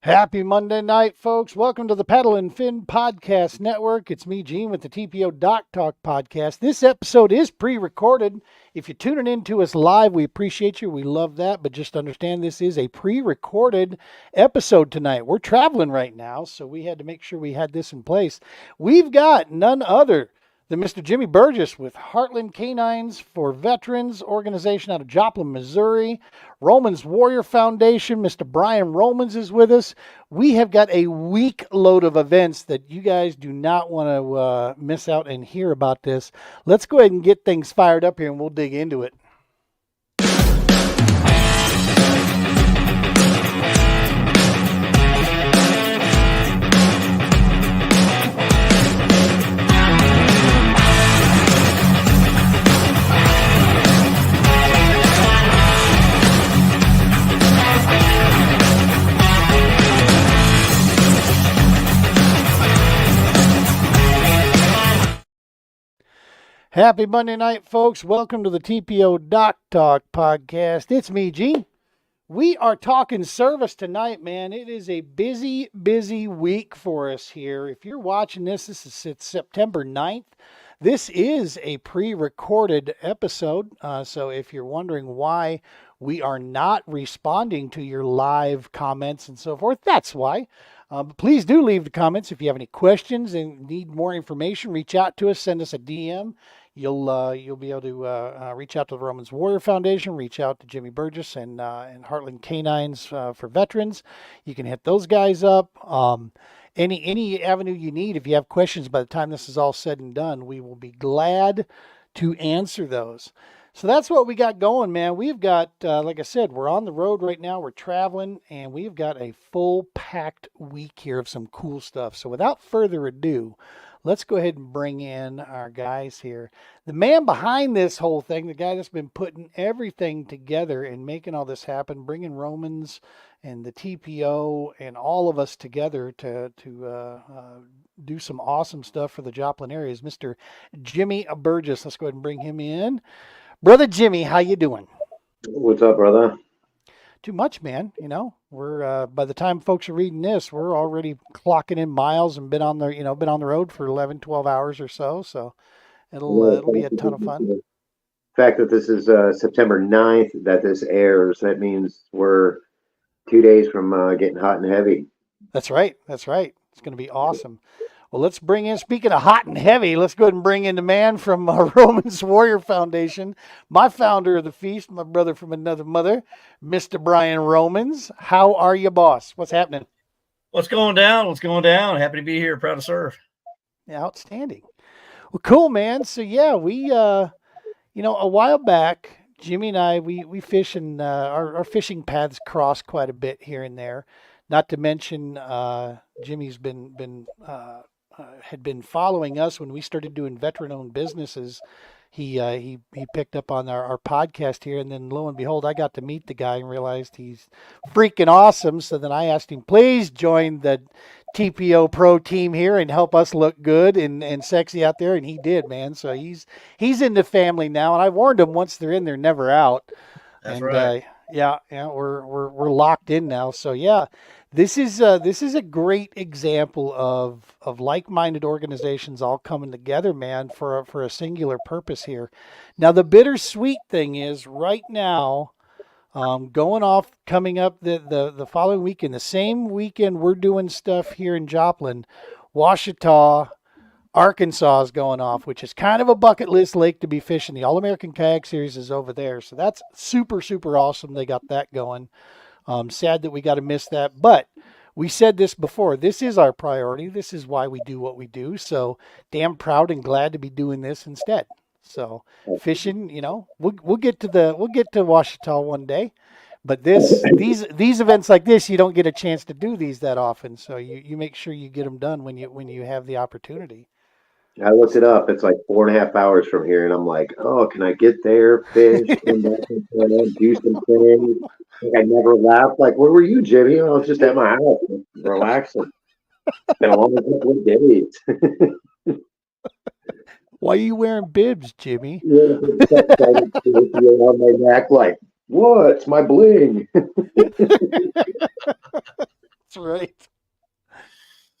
Happy Monday night, folks. Welcome to the Paddle and Fin Podcast Network. It's me, Gene, with the TPO Doc Talk Podcast. This episode is pre-recorded. If you're tuning in to us live, we appreciate you. We love that. But just understand this is a pre-recorded episode tonight. We're traveling right now, so we had to make sure we had this in place. We've got none other than Mr. Jimmy Burgess with Heartland K9s for Veterans organization out of Joplin, Missouri. Romans Warrior Foundation, Mr. Brian Romans is with us. We have got a week load of events that you guys do not want to miss out and hear about this. Let's go ahead and get things fired up here and we'll dig into it. Happy Monday night, folks. Welcome to the TPO Doc Talk Podcast. It's me, Gene. We are talking service tonight, man. It is a busy, busy week for us here. If you're watching this is September 9th. This is a pre-recorded episode. So if you're wondering why we are not responding to your live comments and so forth, that's why. Please do leave the comments. If you have any questions and need more information, reach out to us, send us a DM. You'll be able to reach out to the Romans Warrior Foundation, reach out to Jimmy Burgess and Heartland K9s for veterans. You can hit those guys up. Any avenue you need. If you have questions by the time this is all said and done, we will be glad to answer those. So that's what we got going, man. We've got, like I said, we're on the road right now. We're traveling, and we've got a full packed week here of some cool stuff. So without further ado, let's go ahead and bring in our guys here. The man behind this whole thing, the guy that's been putting everything together and making all this happen, bringing Romans and the TPO and all of us together to do some awesome stuff for the Joplin area is Mr. Jimmy Burgess. Let's go ahead and bring him in. Brother Jimmy, how you doing? What's up, brother? Too much, man. You know, we're by the time folks are reading this, we're already clocking in miles and been on the road for 11, 12 hours or so. So it'll be a ton of fun. The fact that this is September 9th that this airs, that means we're 2 days from getting hot and heavy. That's right. It's going to be awesome. Well, let's bring in, speaking of hot and heavy, let's go ahead and bring in the man from Romans Warrior Foundation, my founder of the feast, my brother from another mother, Mr. Brian Romans. How are you, boss? What's happening? What's going down? Happy to be here. Proud to serve. Yeah, outstanding. Well, cool, man. So, yeah, we, a while back, Jimmy and I, we fish and our fishing paths cross quite a bit here and there. Not to mention, Jimmy's had been following us when we started doing veteran-owned businesses. He picked up on our podcast here, and then lo and behold, I got to meet the guy and realized he's freaking awesome. So then I asked him, please join the TPO Pro team here and help us look good and sexy out there, and he did, man. So he's in the family now, and I warned him once they're in, they're never out. That's right. Yeah, we're locked in now. So yeah. This is a great example of like-minded organizations all coming together, man, for a singular purpose here. Now, the bittersweet thing is right now, coming up the following weekend, the same weekend we're doing stuff here in Joplin, Ouachita, Arkansas is going off, which is kind of a bucket list lake to be fishing. The All-American Kayak Series is over there, so that's super, super awesome. They got that going. Sad that we got to miss that, but we said this before. This is our priority. This is why we do what we do. So damn proud and glad to be doing this instead. So fishing, we'll get to Ouachita one day, but these events like this, you don't get a chance to do these that often. So you make sure you get them done when you have the opportunity. I looked it up. It's like 4.5 hours from here, and I'm like, oh, can I get there, fish, come back and do some things? I never left. Like, where were you, Jimmy? I was just at my house, relaxing. It's been a long couple of days. Why are you wearing bibs, Jimmy? Yeah, on my neck, like, what? It's my bling. That's right.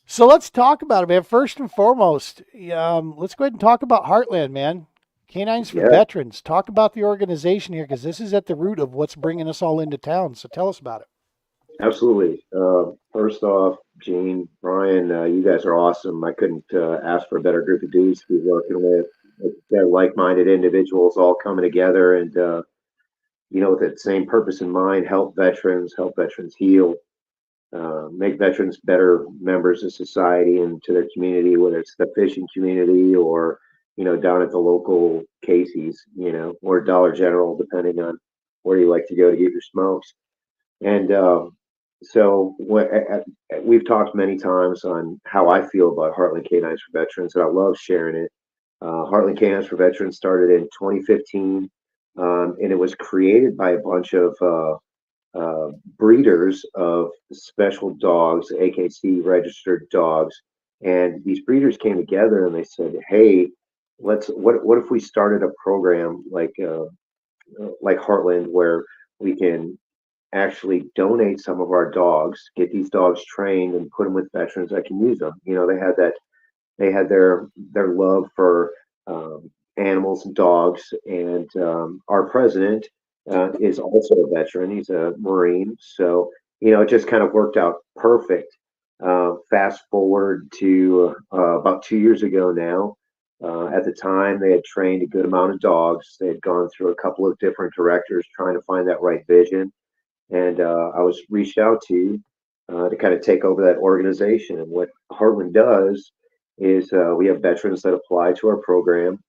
So let's talk about it, man. First and foremost, let's go ahead and talk about Heartland, man. Canines for Yeah, Veterans. Talk about the organization here because this is at the root of what's bringing us all into town. So tell us about it. absolutely. First off, Gene, Brian, you guys are awesome. I couldn't ask for a better group of dudes to be working with. They're like-minded individuals all coming together and, with that same purpose in mind, help veterans heal, make veterans better members of society and to their community, whether it's the fishing community or, down at the local Casey's, or Dollar General, depending on where you like to go to get your smokes. And so we've talked many times on how I feel about Heartland K9s for Veterans, and I love sharing it. Heartland K9s for Veterans started in 2015, and it was created by a bunch of breeders of special dogs, AKC registered dogs. And these breeders came together and they said, "Hey, what if we started a program like Heartland where we can actually donate some of our dogs, get these dogs trained, and put them with veterans that can use them." They had their love for animals and dogs, and our president is also a veteran. He's a Marine, so it just kind of worked out perfect. Fast forward to about 2 years ago now. At the time, they had trained a good amount of dogs. They had gone through a couple of different directors trying to find that right vision, and I was reached out to kind of take over that organization. And what Heartland does is we have veterans that apply to our program,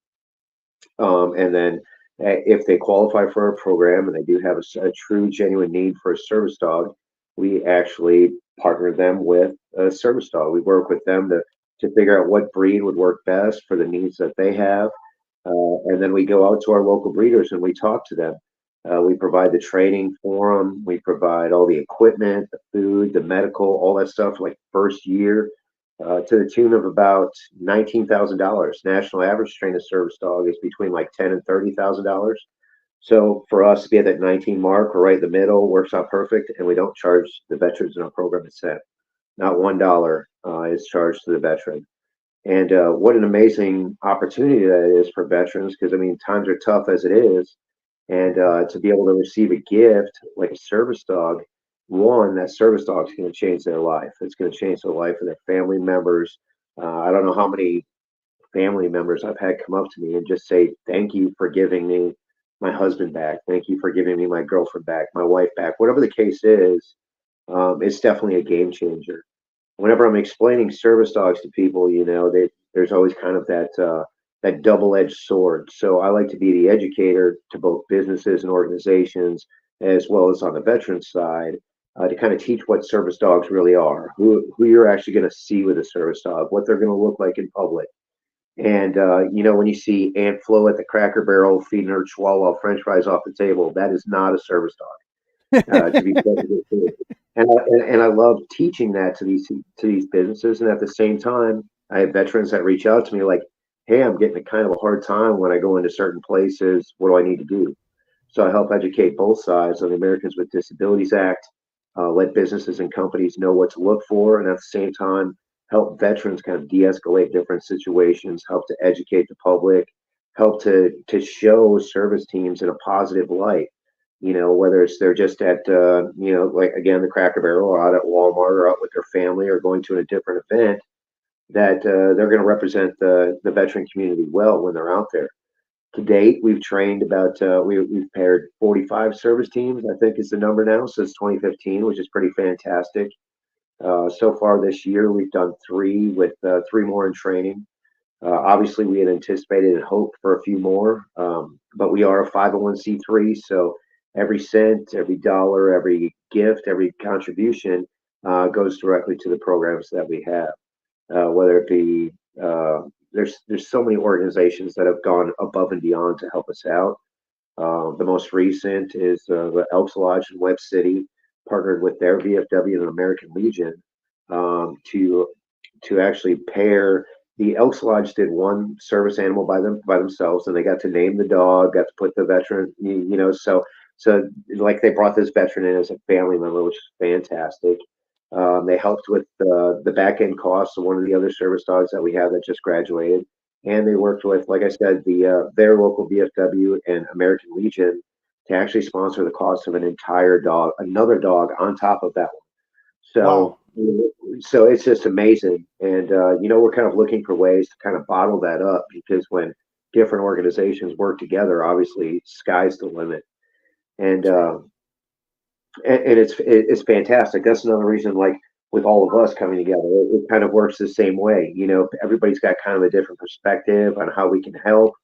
and then if they qualify for our program and they do have a true, genuine need for a service dog, we actually partner them with a service dog. We work with them to figure out what breed would work best for the needs that they have. And then we go out to our local breeders and we talk to them. We provide the training for them. We provide all the equipment, the food, the medical, all that stuff like first year, to the tune of about $19,000. National average trained a service dog is between like $10,000 and $30,000. So for us to be at that 19 mark, we're right in the middle, works out perfect, and we don't charge the veterans in our program a cent. Not $1 is charged to the veteran. And what an amazing opportunity that is for veterans, because I mean, times are tough as it is. And to be able to receive a gift like a service dog, one, that service dog is going to change their life. It's going to change the life of their family members. I don't know how many family members I've had come up to me and just say, "Thank you for giving me my husband back. Thank you for giving me my girlfriend back, my wife back." Whatever the case is, it's definitely a game changer. Whenever I'm explaining service dogs to people, there's always kind of that double-edged sword. So I like to be the educator to both businesses and organizations, as well as on the veteran side, to kind of teach what service dogs really are, who you're actually going to see with a service dog, what they're going to look like in public. And when you see Aunt Flo at the Cracker Barrel feeding her Chihuahua French fries off the table, that is not a service dog. To be perfectly clear. And I love teaching that to these businesses. And at the same time, I have veterans that reach out to me like, "Hey, I'm getting a kind of a hard time when I go into certain places. What do I need to do?" So I help educate both sides on the Americans with Disabilities Act, let businesses and companies know what to look for, and at the same time, help veterans kind of de-escalate different situations, help to educate the public, help to show service teams in a positive light. Whether it's they're just at, like again, the Cracker Barrel or out at Walmart or out with their family or going to a different event, that they're going to represent the veteran community well when they're out there. To date, we've trained about, we've paired 45 service teams, I think is the number now, since 2015, which is pretty fantastic. So far this year, we've done three with three more in training. Obviously, we had anticipated and hoped for a few more, but we are a 501c3, so every cent, every dollar, every gift, every contribution goes directly to the programs that we have. Whether it be there's so many organizations that have gone above and beyond to help us out. The most recent is the Elks Lodge in Webb City, partnered with their VFW and American Legion to actually pair. The Elks Lodge did one service animal by themselves, and they got to name the dog, got to put the veteran, so like they brought this veteran in as a family member, which is fantastic. They helped with the back end costs of one of the other service dogs that we have that just graduated. And they worked with, like I said, their local VFW and American Legion to actually sponsor the cost of an entire dog, another dog on top of that one. Wow. So, so it's just amazing. And, we're kind of looking for ways to kind of bottle that up because when different organizations work together, obviously sky's the limit. And, and it's fantastic. That's another reason, like with all of us coming together, it kind of works the same way. Everybody's got kind of a different perspective on how we can help.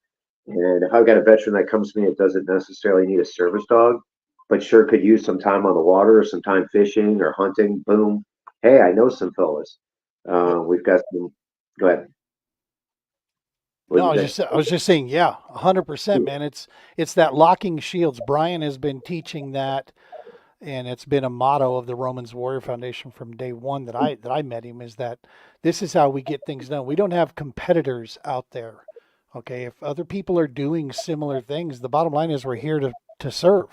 And if I've got a veteran that comes to me that doesn't necessarily need a service dog, but sure could use some time on the water or some time fishing or hunting, boom. Hey, I know some fellas. We've got some. Go ahead. What No, did you say? I was just saying, yeah, 100%, man. It's that locking shields. Brian has been teaching that, and it's been a motto of the Romans Warrior Foundation from day one that I met him. Is that this is how we get things done. We don't have competitors out there. Okay, if other people are doing similar things, the bottom line is we're here to serve.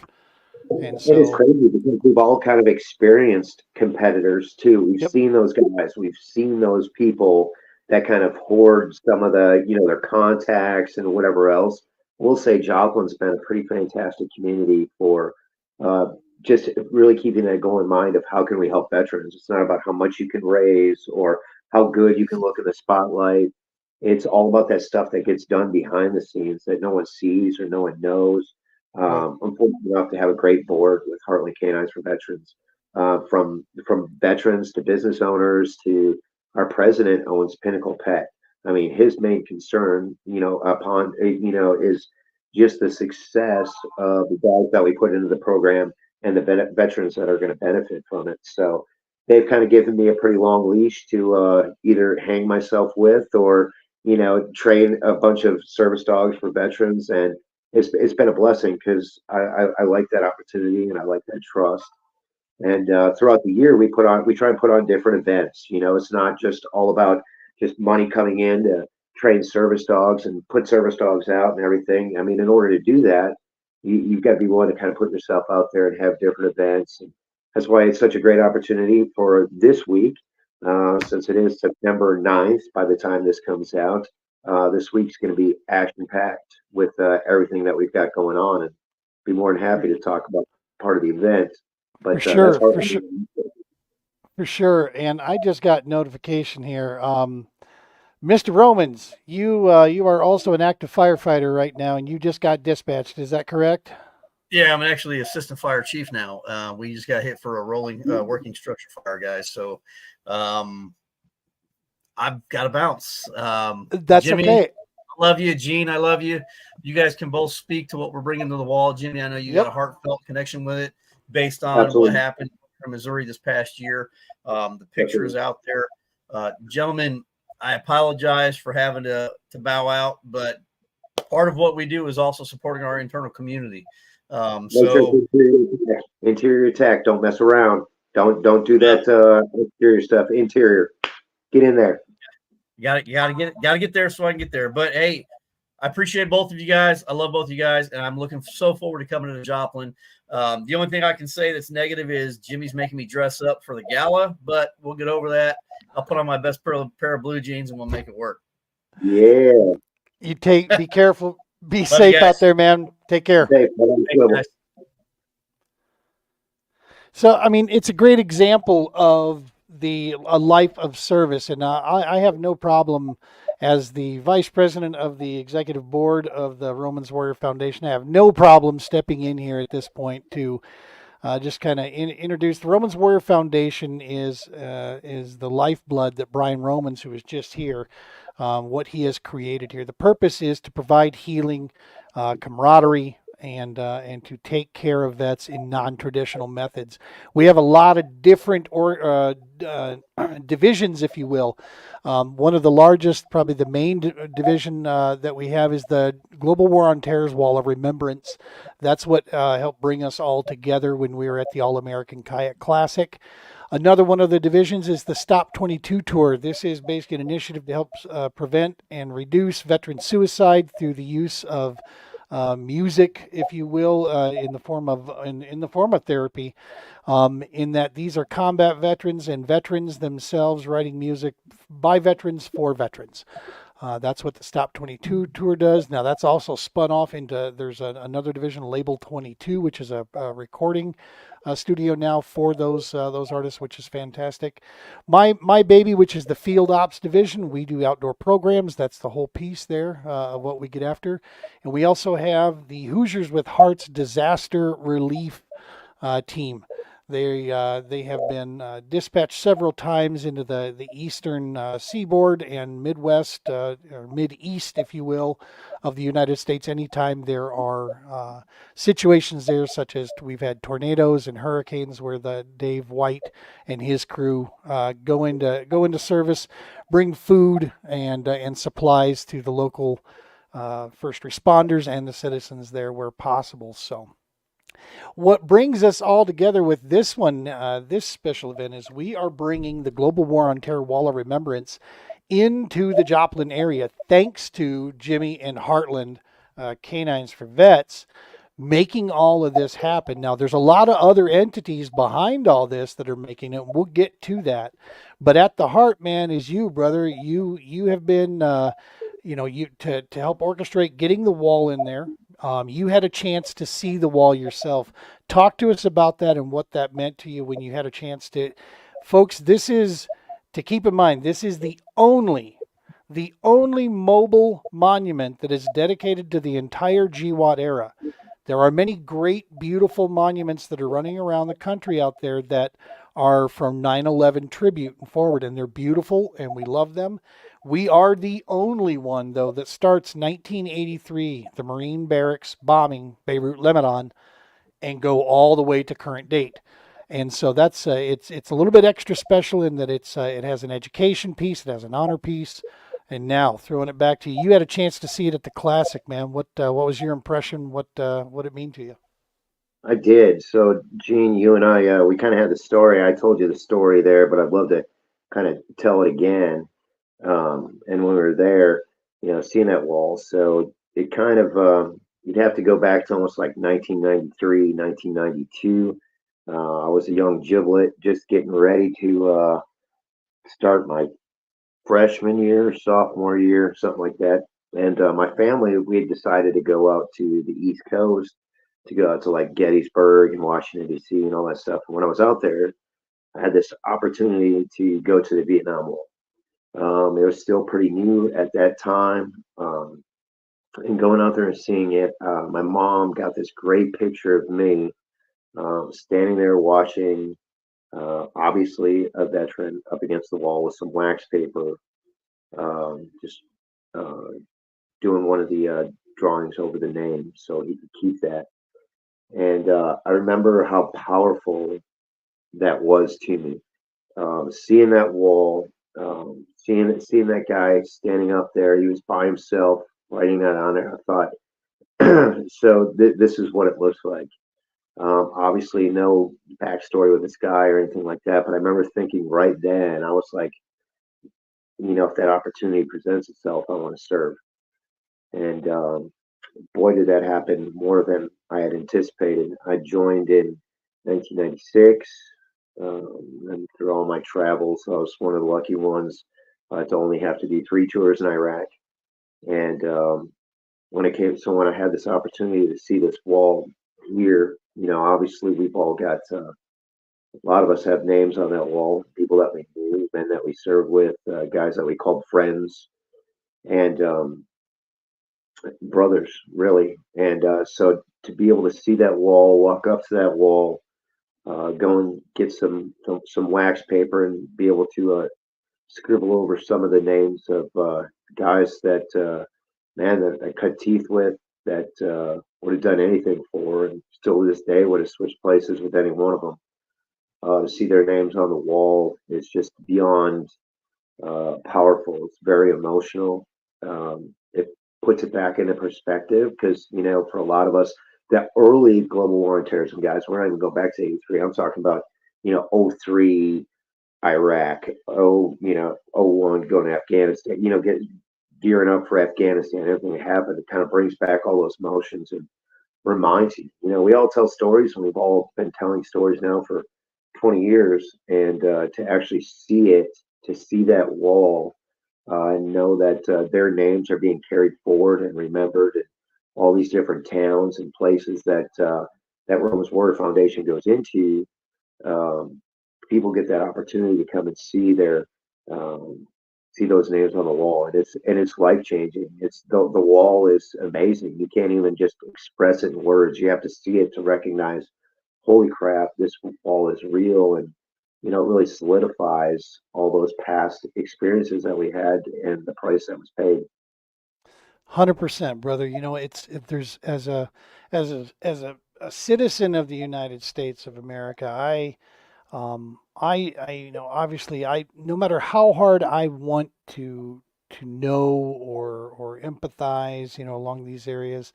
And It is so, crazy because we've all kind of experienced competitors too. We've yep, seen those guys. We've seen those people that kind of hoard some of their contacts and whatever else. We'll say Joplin's been a pretty fantastic community for uh, just really keeping that goal in mind of how can we help veterans. It's not about how much you can raise or how good you can look in the spotlight. It's all about that stuff that gets done behind the scenes that no one sees or no one knows. right, I'm fortunate enough to have a great board with Heartland K9s for veterans. From veterans to business owners to our president owns Pinnacle Pet. I mean, his main concern, is just the success of the dogs that we put into the program and the veterans that are going to benefit from it. So they've kind of given me a pretty long leash to either hang myself with or train a bunch of service dogs for veterans, and it's been a blessing because I like that opportunity and I like that trust. And throughout the year, we try and put on different events. It's not just all about just money coming in to train service dogs and put service dogs out and everything. I mean, in order to do that, you've got to be willing to kind of put yourself out there and have different events. And that's why it's such a great opportunity for this week, since it is September 9th by the time this comes out. This week's going to be action packed with everything that we've got going on, and be more than happy to talk about part of the event. for But that's sure, hard. for sure, for sure. And I just got notification here. Mr. Romans, you are also an active firefighter right now, and you just got dispatched. Is that correct? Yeah, I'm actually assistant fire chief now. We just got hit for a rolling working structure fire, guys. So I've got to bounce. That's Jimmy, okay. I love you. Gene, I love you. You guys can both speak to what we're bringing to the wall. Jimmy, I know you got Yep. a heartfelt connection with it based on what Absolutely. happened in Missouri this past year. The picture is Absolutely. out there. Gentlemen, I apologize for having to bow out, but part of what we do is also supporting our internal community. Make sure So it's interior attack. Don't mess around. Don't do that exterior stuff. Interior. Get in there. you gotta get there so I can get there. But hey, I appreciate both of you guys. I love both of you guys, and I'm looking so forward to coming to Joplin. The only thing I can say that's negative is Jimmy's making me dress up for the gala, but we'll get over that. I'll put on my best pair of blue jeans and we'll make it work. Yeah. Be careful, be Love safe out there, man. Take care. Hey, Guys. So, I mean, it's a great example of a life of service, and I have no problem as the vice president of the executive board of the Romans Warrior Foundation. I have no problem stepping in here at this point to just kind of introduce the Romans Warrior Foundation is the lifeblood that Brian Romans, who is just here, what he has created here. The purpose is to provide healing, camaraderie, and to take care of vets in non-traditional methods. We have a lot of different divisions, if you will. One of the largest, probably the main division that we have is the Global War on Terror's Wall of Remembrance. That's what helped bring us all together when we were at the All-American Kayak Classic. Another one of the divisions is the Stop 22 Tour. This is basically an initiative to help prevent and reduce veteran suicide through the use of music, if you will, in the form of in the form of therapy. In that these are combat veterans and veterans themselves writing music by veterans for veterans. That's what the Stop 22 tour does. Now that's also spun off into there's another division, Label 22, which is a recording studio now for those artists, which is fantastic. My baby, which is the Field Ops division, we do outdoor programs. That's the whole piece there of what we get after, and we also have the Hoosiers with Hearts disaster relief team. They have been dispatched several times into the eastern seaboard and Midwest or Mid-East, if you will, of the United States. Anytime there are situations there, such as we've had tornadoes and hurricanes, where the Dave White and his crew go into service, bring food and supplies to the local first responders and the citizens there where possible. So. What brings us all together with this one, this special event, is we are bringing the Global War on Terror Wall of Remembrance into the Joplin area, thanks to Jimmy and Heartland K9s for Vets, making all of this happen. Now, there's a lot of other entities behind all this that are making it. We'll get to that, but at the heart, man, is you, brother. You have been, you to help orchestrate getting the wall in there. You had a chance to see the wall yourself. Talk to us about that and what that meant to you when you had a chance to. Folks, this is, to keep in mind, this is the only mobile monument that is dedicated to the entire GWAT era. There are many great, beautiful monuments that are running around the country out there that are from 9/11 tribute and forward, and they're beautiful and we love them. We are the only one, though, that starts 1983, the Marine Barracks bombing Beirut, Lebanon, and go all the way to current date. And so that's it's a little bit extra special in that it has an education piece, it has an honor piece, and now throwing it back to you. You had a chance to see it at the Classic, man. What was your impression? What it mean to you? I did. So, Gene, you and I, we kind of had the story. I told you the story there, but I'd love to kind of tell it again. And when we were there, seeing that wall, so it kind of, you'd have to go back to almost like 1993, 1992. I was a young giblet, just getting ready to start my freshman year, sophomore year, something like that. And my family, we had decided to go out to the East Coast, to go out to like Gettysburg and Washington, D.C. and all that stuff. And when I was out there, I had this opportunity to go to the Vietnam War. It was still pretty new at that time. And going out there and seeing it, my mom got this great picture of me standing there watching, obviously a veteran up against the wall with some wax paper, just doing one of the drawings over the name so he could keep that. And I remember how powerful that was to me. Seeing that wall, seeing that guy standing up there, he was by himself writing that on there. I thought, so this is what it looks like. Obviously, no backstory with this guy or anything like that, but I remember thinking right then, I was like, if that opportunity presents itself, I want to serve. And boy, did that happen more than I had anticipated. I joined in 1996. And through all my travels, I was one of the lucky ones to only have to do 3 tours in Iraq. And when I had this opportunity to see this wall here, obviously we've all got a lot of us have names on that wall, people that we knew, men that we served with, guys that we called friends, and brothers, really. And so to be able to see that wall, walk up to that wall, go and get some wax paper and be able to scribble over some of the names of guys that that I cut teeth with, that would have done anything for, and still to this day would have switched places with any one of them. To see their names on the wall is just beyond powerful. It's very emotional. It puts it back into perspective because, for a lot of us, the early global war on terrorism guys, we're not even going back to 83. I'm talking about, 03 Iraq, 01 going to Afghanistan, gearing up for Afghanistan, everything that happened, it kind of brings back all those emotions and reminds you. We all tell stories, and we've all been telling stories now for 20 years, and to actually see it, to see that wall, and know that their names are being carried forward and remembered, and all these different towns and places that that Romans Warrior Foundation goes into. um, People get that opportunity to come and see their see those names on the wall, and it's life changing. It's the wall is amazing. You can't even just express it in words. You have to see it to recognize, holy crap, this wall is real. And it really solidifies all those past experiences that we had and the price that was paid. 100%, brother. It's if there's as a citizen of the United States of America, I obviously, no matter how hard I want to know or empathize, along these areas,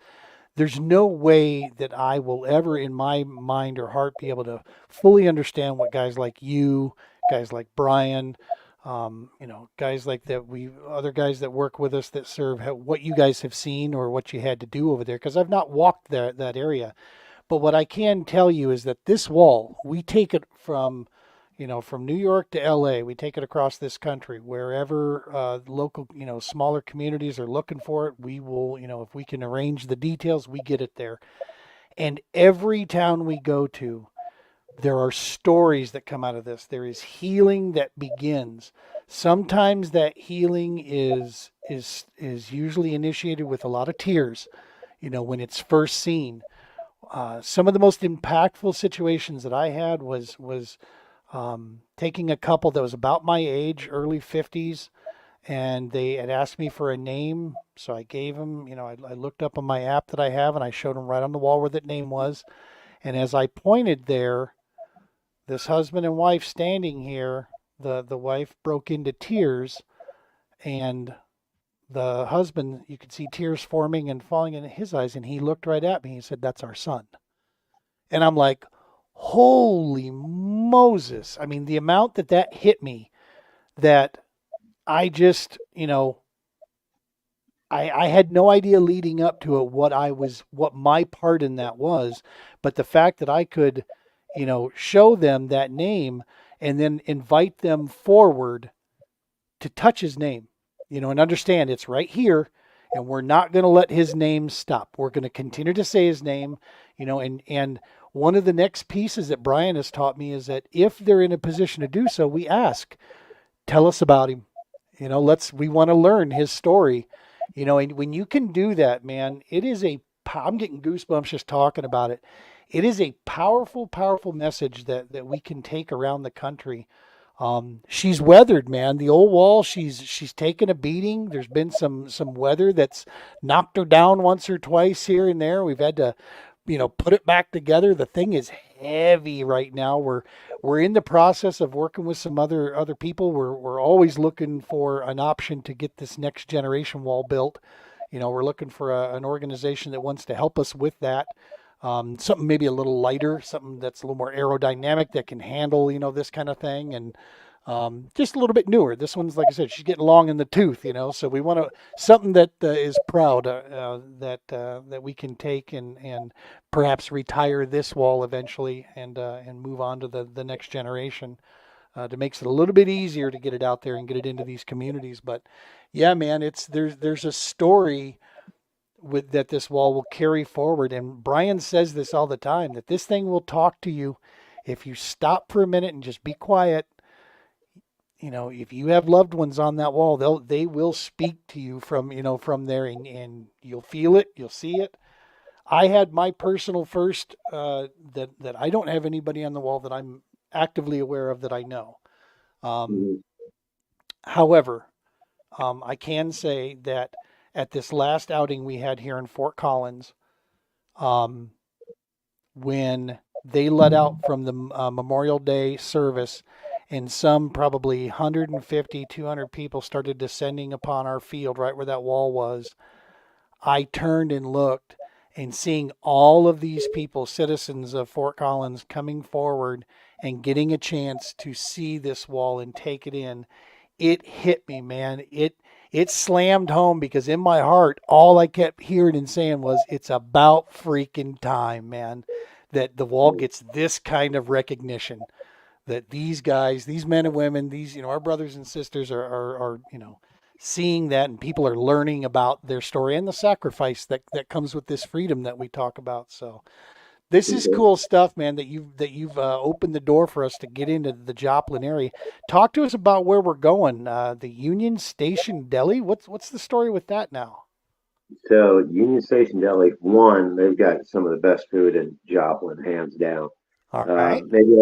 there's no way that I will ever in my mind or heart be able to fully understand what guys like you, guys like Brian, guys like that, other guys that work with us that serve, what you guys have seen or what you had to do over there, because I've not walked that area. But what I can tell you is that this wall, we take it from New York to LA, we take it across this country, wherever local, smaller communities are looking for it, we will, if we can arrange the details, we get it there. And every town we go to, there are stories that come out of this. There is healing that begins. Sometimes that healing is usually initiated with a lot of tears, when it's first seen. Some of the most impactful situations that I had was taking a couple that was about my age, early 50s, and they had asked me for a name. So I gave them, I looked up on my app that I have and I showed them right on the wall where that name was. And as I pointed there, this husband and wife standing here, the wife broke into tears, and the husband, you could see tears forming and falling in his eyes, and he looked right at me and he said, "That's our son." And I'm like, holy Moses. I mean, the amount that hit me, that I just, I had no idea leading up to it what my part in that was. But the fact that I could, show them that name and then invite them forward to touch his name, and understand it's right here. And we're not going to let his name stop. We're going to continue to say his name, and one of the next pieces that Brian has taught me is that if they're in a position to do so, we ask, tell us about him. We want to learn his story. And when you can do that, man, I'm getting goosebumps just talking about it. It is a powerful, powerful message that we can take around the country. She's weathered, man. The old wall, she's taken a beating. There's been some weather that's knocked her down once or twice here and there. We've had to, put it back together. The thing is heavy right now. We're in the process of working with some other people. We're always looking for an option to get this next generation wall built. We're looking for an organization that wants to help us with that. Something maybe a little lighter, something that's a little more aerodynamic that can handle, this kind of thing, and just a little bit newer. This one's, like I said, she's getting long in the tooth, so we want something that is proud, that we can take and perhaps retire this wall eventually and move on to the next generation. To makes it a little bit easier to get it out there and get it into these communities. But yeah, man, there's a story that this wall will carry forward. And Brian says this all the time, that this thing will talk to you if you stop for a minute and just be quiet. If you have loved ones on that wall, they will speak to you from there, and you'll feel it, you'll see it. I had my personal first, that I don't have anybody on the wall that I'm actively aware of that I know. Mhm. However, I can say that at this last outing we had here in Fort Collins, um, when they let out from the Memorial Day service, and some probably 150, 200 people started descending upon our field right where that wall was, I turned and looked, and seeing all of these people, citizens of Fort Collins, coming forward and getting a chance to see this wall and take it in, it hit me, man. it slammed home because in my heart, all I kept hearing and saying was, it's about freaking time, man, that the wall gets this kind of recognition. That these guys, these men and women, these, our brothers and sisters are seeing that, and people are learning about their story and the sacrifice that comes with this freedom that we talk about. So this is cool stuff, man, that you've opened the door for us to get into the Joplin area. Talk to us about where we're going. The Union Station Deli. What's the story with that now? So Union Station Deli, one, they've got some of the best food in Joplin, hands down. All right. Maybe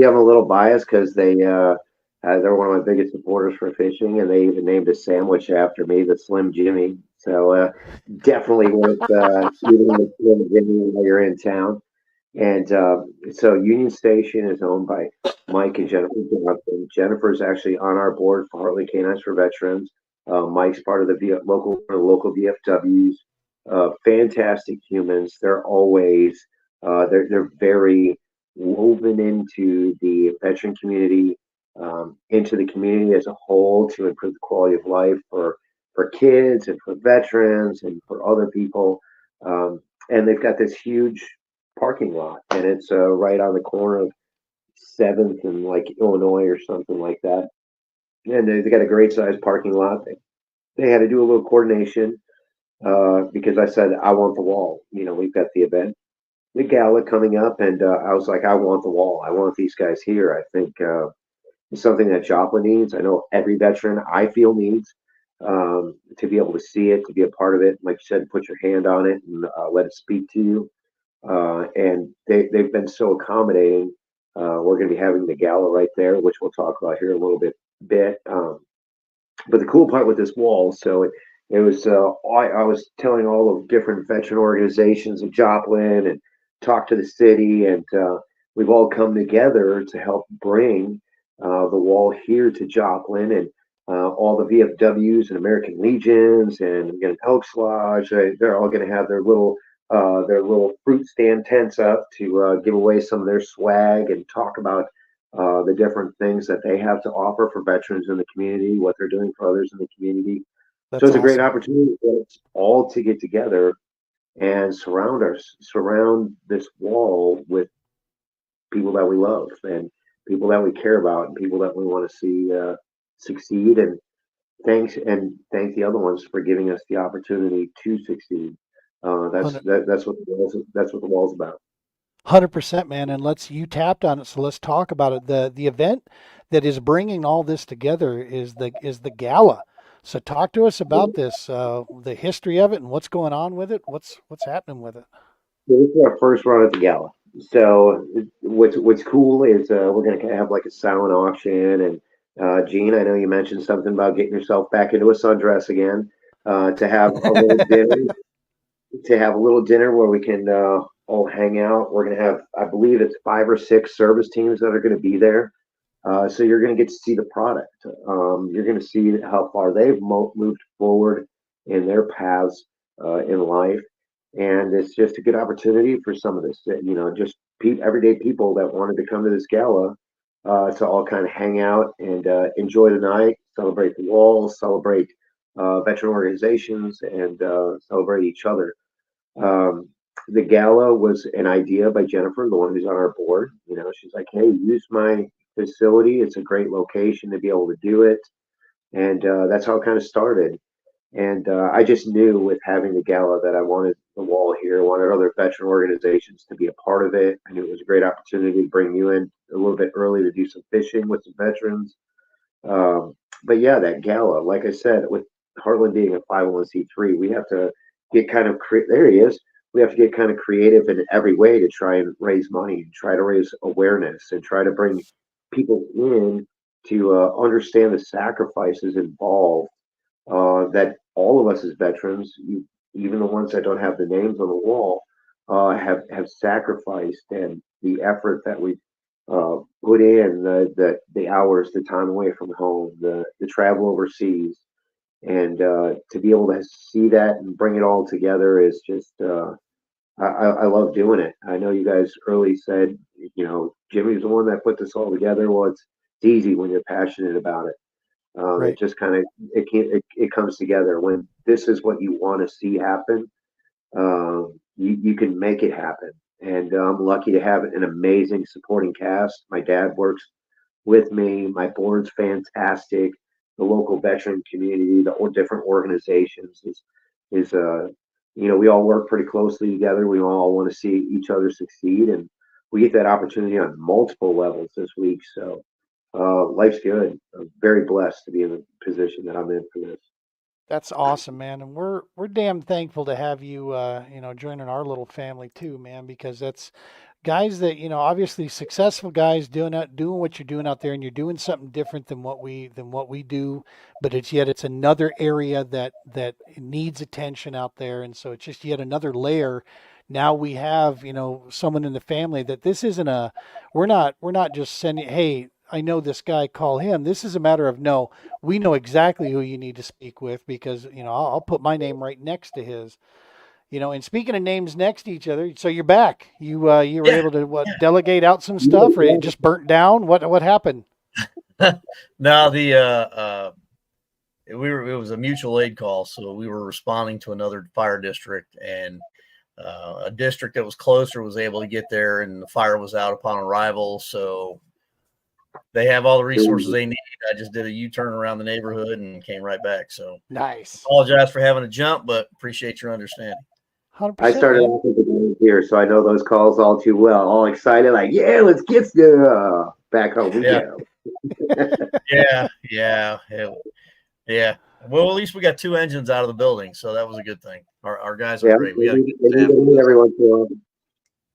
I'm a little biased because they're one of my biggest supporters for fishing, and they even named a sandwich after me, the Slim Jimmy. So definitely worth eating the Slim Jimmy while you're in town. And so Union Station is owned by Mike and Jennifer Johnson. Jennifer's actually on our board for Heartland K9s for Veterans. Mike's part of the local VFWs. Fantastic humans. They're always they're very woven into the veteran community, into the community as a whole to improve the quality of life for kids and for veterans and for other people. And they've got this huge parking lot, and it's right on the corner of Seventh and like Illinois or something like that. And they got a great sized parking lot. They had to do a little coordination because I said I want the wall. We've got the event, the gala coming up, and I was like, I want the wall. I want these guys here. I think it's something that Joplin needs. I know every veteran I feel needs to be able to see it, to be a part of it. Like you said, put your hand on it and let it speak to you. And they've been so accommodating. We're going to be having the gala right there, which we'll talk about here a little bit. But the cool part with this wall, so it was I was telling all the different veteran organizations of Joplin and talk to the city, and we've all come together to help bring the wall here to Joplin, and all the VFWs and American Legions and Elks Lodge. They're all going to have their little fruit stand tents up to give away some of their swag and talk about the different things that they have to offer for veterans in the community, what they're doing for others in the community. So That's it's a great awesome. opportunity for us all to get together and surround this wall with people that we love and people that we care about and people that we want to see succeed. And thank the other ones for giving us the opportunity to succeed. That's what the wall's about. 100%, man. And you tapped on it, so let's talk about it. The event that is bringing all this together is the gala. So talk to us about this, the history of it, and what's going on with it. What's happening with it? So this is our first run at the gala. So what's cool is we're going to have like a silent auction. And Gene, I know you mentioned something about getting yourself back into a sundress again to have a little dinner. To have a little dinner where we can all hang out. We're going to have, I believe it's 5 or 6 service teams that are going to be there. So you're going to get to see the product. You're going to see how far they've moved forward in their paths in life. And it's just a good opportunity for some of this, just everyday people that wanted to come to this gala to all kind of hang out and enjoy the night, celebrate the wall, celebrate veteran organizations, and celebrate each other. Um, the gala was an idea by Jennifer, the one who's on our board. She's like, "Hey, use my facility. It's a great location to be able to do it," and that's how it kind of started. And I just knew with having the gala that I wanted the wall here, I wanted other veteran organizations to be a part of it. I knew it was a great opportunity to bring you in a little bit early to do some fishing with some veterans. But yeah, that gala, like I said, with Heartland being a 501c3, we have to get kind of there he is. We have to get kind of creative in every way to try and raise money, and try to raise awareness, and try to bring people in to understand the sacrifices involved that all of us as veterans, even the ones that don't have the names on the wall, have sacrificed, and the effort that we put in, the hours, the time away from home, the travel overseas, and to be able to see that and bring it all together is just I love doing it. I know you guys early said, Jimmy's the one that put this all together. Well, it's easy when you're passionate about it. Right. It just kind of it comes together when this is what you want to see happen. You can make it happen, and I'm lucky to have an amazing supporting cast. My dad works with me. My board's fantastic. The local veteran community, the different organizations is we all work pretty closely together. We all want to see each other succeed, and we get that opportunity on multiple levels this week. So life's good. I'm very blessed to be in the position that I'm in for this. That's awesome, man, and we're damn thankful to have you, joining our little family too, man, because that's guys that obviously successful guys doing what you're doing out there, and you're doing something different than what we do, but it's another area that needs attention out there, and so it's just yet another layer. Now we have someone in the family that this isn't a we're not just sending, hey, I know this guy, call him. This is a matter of, no, we know exactly who you need to speak with, because I'll put my name right next to his. And speaking of names next to each other, so you're back. You were Yeah. able to delegate out some stuff, or it just burnt down? What happened? No, it was a mutual aid call, so we were responding to another fire district, and a district that was closer was able to get there, and the fire was out upon arrival. So they have all the resources they need. I just did a U-turn around the neighborhood and came right back. So Nice. apologize for having to jump, but appreciate your understanding. 100%. I started Man. off with the games here, so I know those calls all too well. All excited, like, yeah, let's get back home we go. Yeah. Well, at least we got 2 engines out of the building, so that was a good thing. Our guys are Yeah, great. they need to meet everyone too.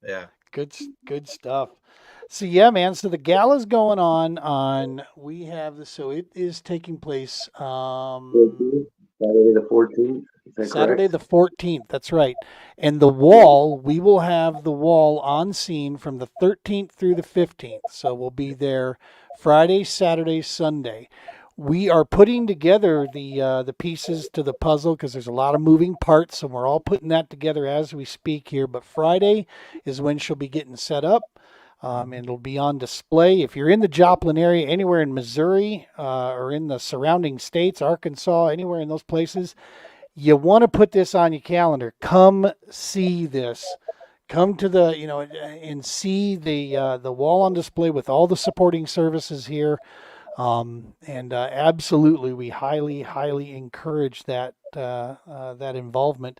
Yeah. Good stuff. So yeah, man. So the gala's going on. We have this. So it is taking place. Saturday the 14th. Is that Saturday correct? the 14th. That's right. And the wall, we will have the wall on scene from the 13th through the 15th. So we'll be there Friday, Saturday, Sunday. We are putting together the pieces to the puzzle, because there's a lot of moving parts, and we're all putting that together as we speak here. But Friday is when she'll be getting set up. And it'll be on display. If you're in the Joplin area, anywhere in Missouri, or in the surrounding states, Arkansas, anywhere in those places, you want to put this on your calendar. Come see this. Come to the, and see the wall on display with all the supporting services here. And absolutely, we highly, highly encourage that involvement.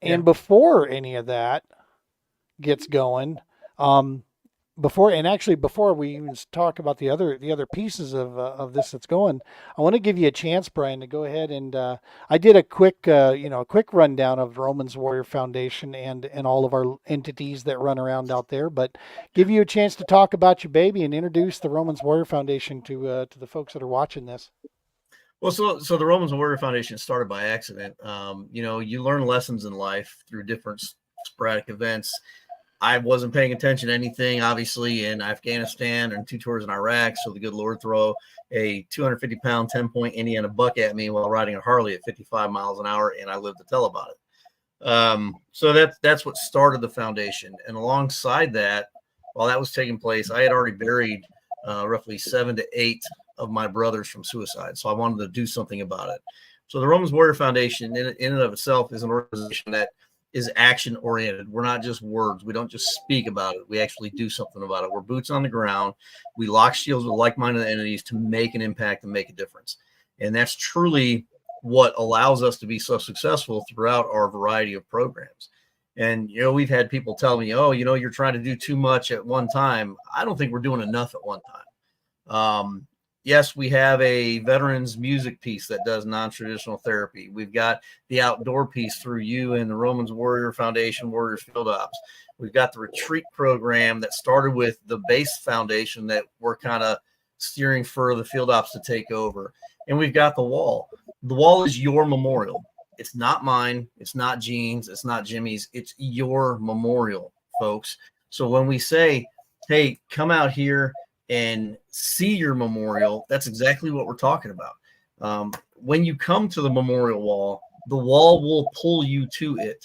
And before any of that gets going, before we even talk about the other pieces of this that's going, I want to give you a chance, Brian, to go ahead and I did a quick rundown of Romans Warrior Foundation and all of our entities that run around out there, but give you a chance to talk about your baby and introduce the Romans Warrior Foundation to the folks that are watching this. Well, so the Romans Warrior Foundation started by accident. You learn lessons in life through different sporadic events. I wasn't paying attention to anything, obviously, in Afghanistan and 2 tours in Iraq. So the good Lord throw a 250-pound 10-point Indiana buck at me while riding a Harley at 55 miles an hour, and I lived to tell about it. So that's what started the foundation. And alongside that, while that was taking place, I had already buried roughly 7 to 8 of my brothers from suicide. So I wanted to do something about it. So the Romans Warrior Foundation in and of itself is an organization that is action oriented. We're not just words. We don't just speak about it. We actually do something about it. We're boots on the ground. We lock shields with like-minded entities to make an impact and make a difference. And that's truly what allows us to be so successful throughout our variety of programs. And, we've had people tell me, oh, you're trying to do too much at one time. I don't think we're doing enough at one time. Yes, we have a veterans music piece that does non-traditional therapy. We've got the outdoor piece through you and the Romans Warrior Foundation, Warriors Field Ops. We've got the retreat program that started with the base foundation that we're kind of steering for the field ops to take over. And we've got the wall. The wall is your memorial. It's not mine. It's not Gene's. It's not Jimmy's. It's your memorial, folks. So when we say, hey, come out here and see your memorial, that's exactly what we're talking about. When you come to the memorial wall, the wall will pull you to it.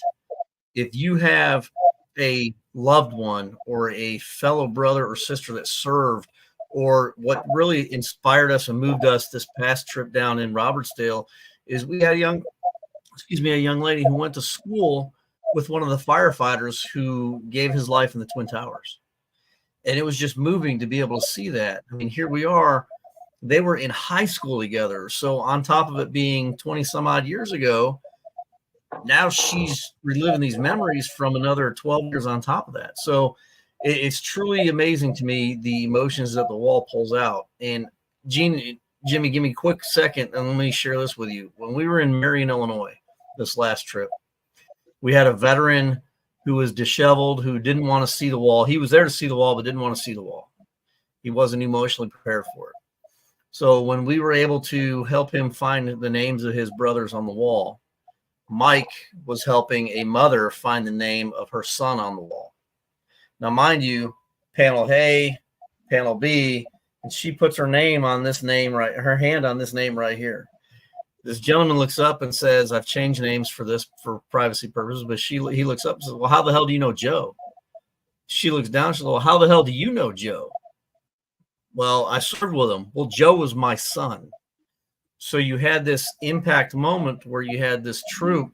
If you have a loved one or a fellow brother or sister that served or what really inspired us and moved us this past trip down in Robertsdale is we had a young lady who went to school with one of the firefighters who gave his life in the Twin Towers. And it was just moving to be able to see that. I mean, here we are. They were in high school together. So on top of it being 20 some odd years ago, now she's reliving these memories from another 12 years on top of that. So it's truly amazing to me, the emotions that the wall pulls out. And Jimmy, give me a quick second and let me share this with you. When we were in Marion, Illinois, this last trip, we had a veteran who was disheveled, who didn't want to see the wall. He was there to see the wall, but didn't want to see the wall. He wasn't emotionally prepared for it. So when we were able to help him find the names of his brothers on the wall, Mike was helping a mother find the name of her son on the wall. Now, mind you, panel A, panel B, and she puts her name on this name right, her hand on this name right here. This gentleman looks up and says, I've changed names for this for privacy purposes, but he looks up and says, well, how the hell do you know Joe? She looks down, she says, well, how the hell do you know Joe? Well, I served with him. Well, Joe was my son. So you had this impact moment where you had this troop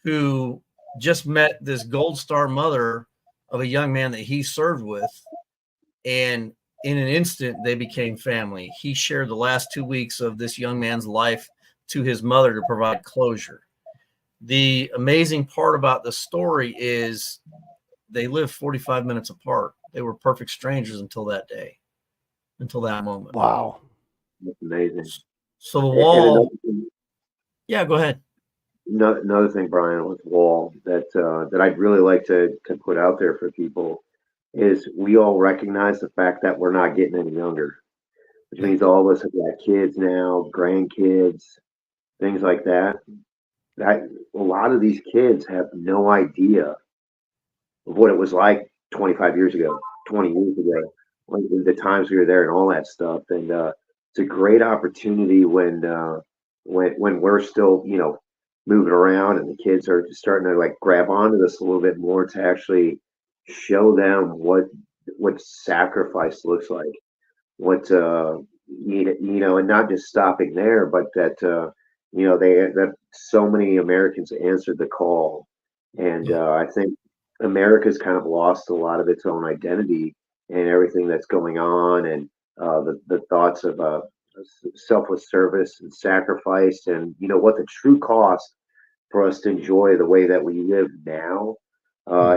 who just met this gold star mother of a young man that he served with. And in an instant, they became family. He shared the last 2 weeks of this young man's life to his mother to provide closure. The amazing part about the story is they lived 45 minutes apart. They were perfect strangers until that day, until that moment. Wow. That's amazing. So the wall. Yeah, go ahead. Another thing, Brian, with wall that I'd really like to put out there for people is we all recognize the fact that we're not getting any younger, which means all of us have got kids now, grandkids, things like that. That a lot of these kids have no idea of what it was like 25 years ago, 20 years ago, when the times we were there and all that stuff. And it's a great opportunity when we're still, moving around and the kids are starting to like grab onto this a little bit more to actually show them what sacrifice looks like, what and not just stopping there, but that that so many Americans answered the call, and I think America's kind of lost a lot of its own identity and everything that's going on, and the thoughts of selfless service and sacrifice, and what the true cost for us to enjoy the way that we live now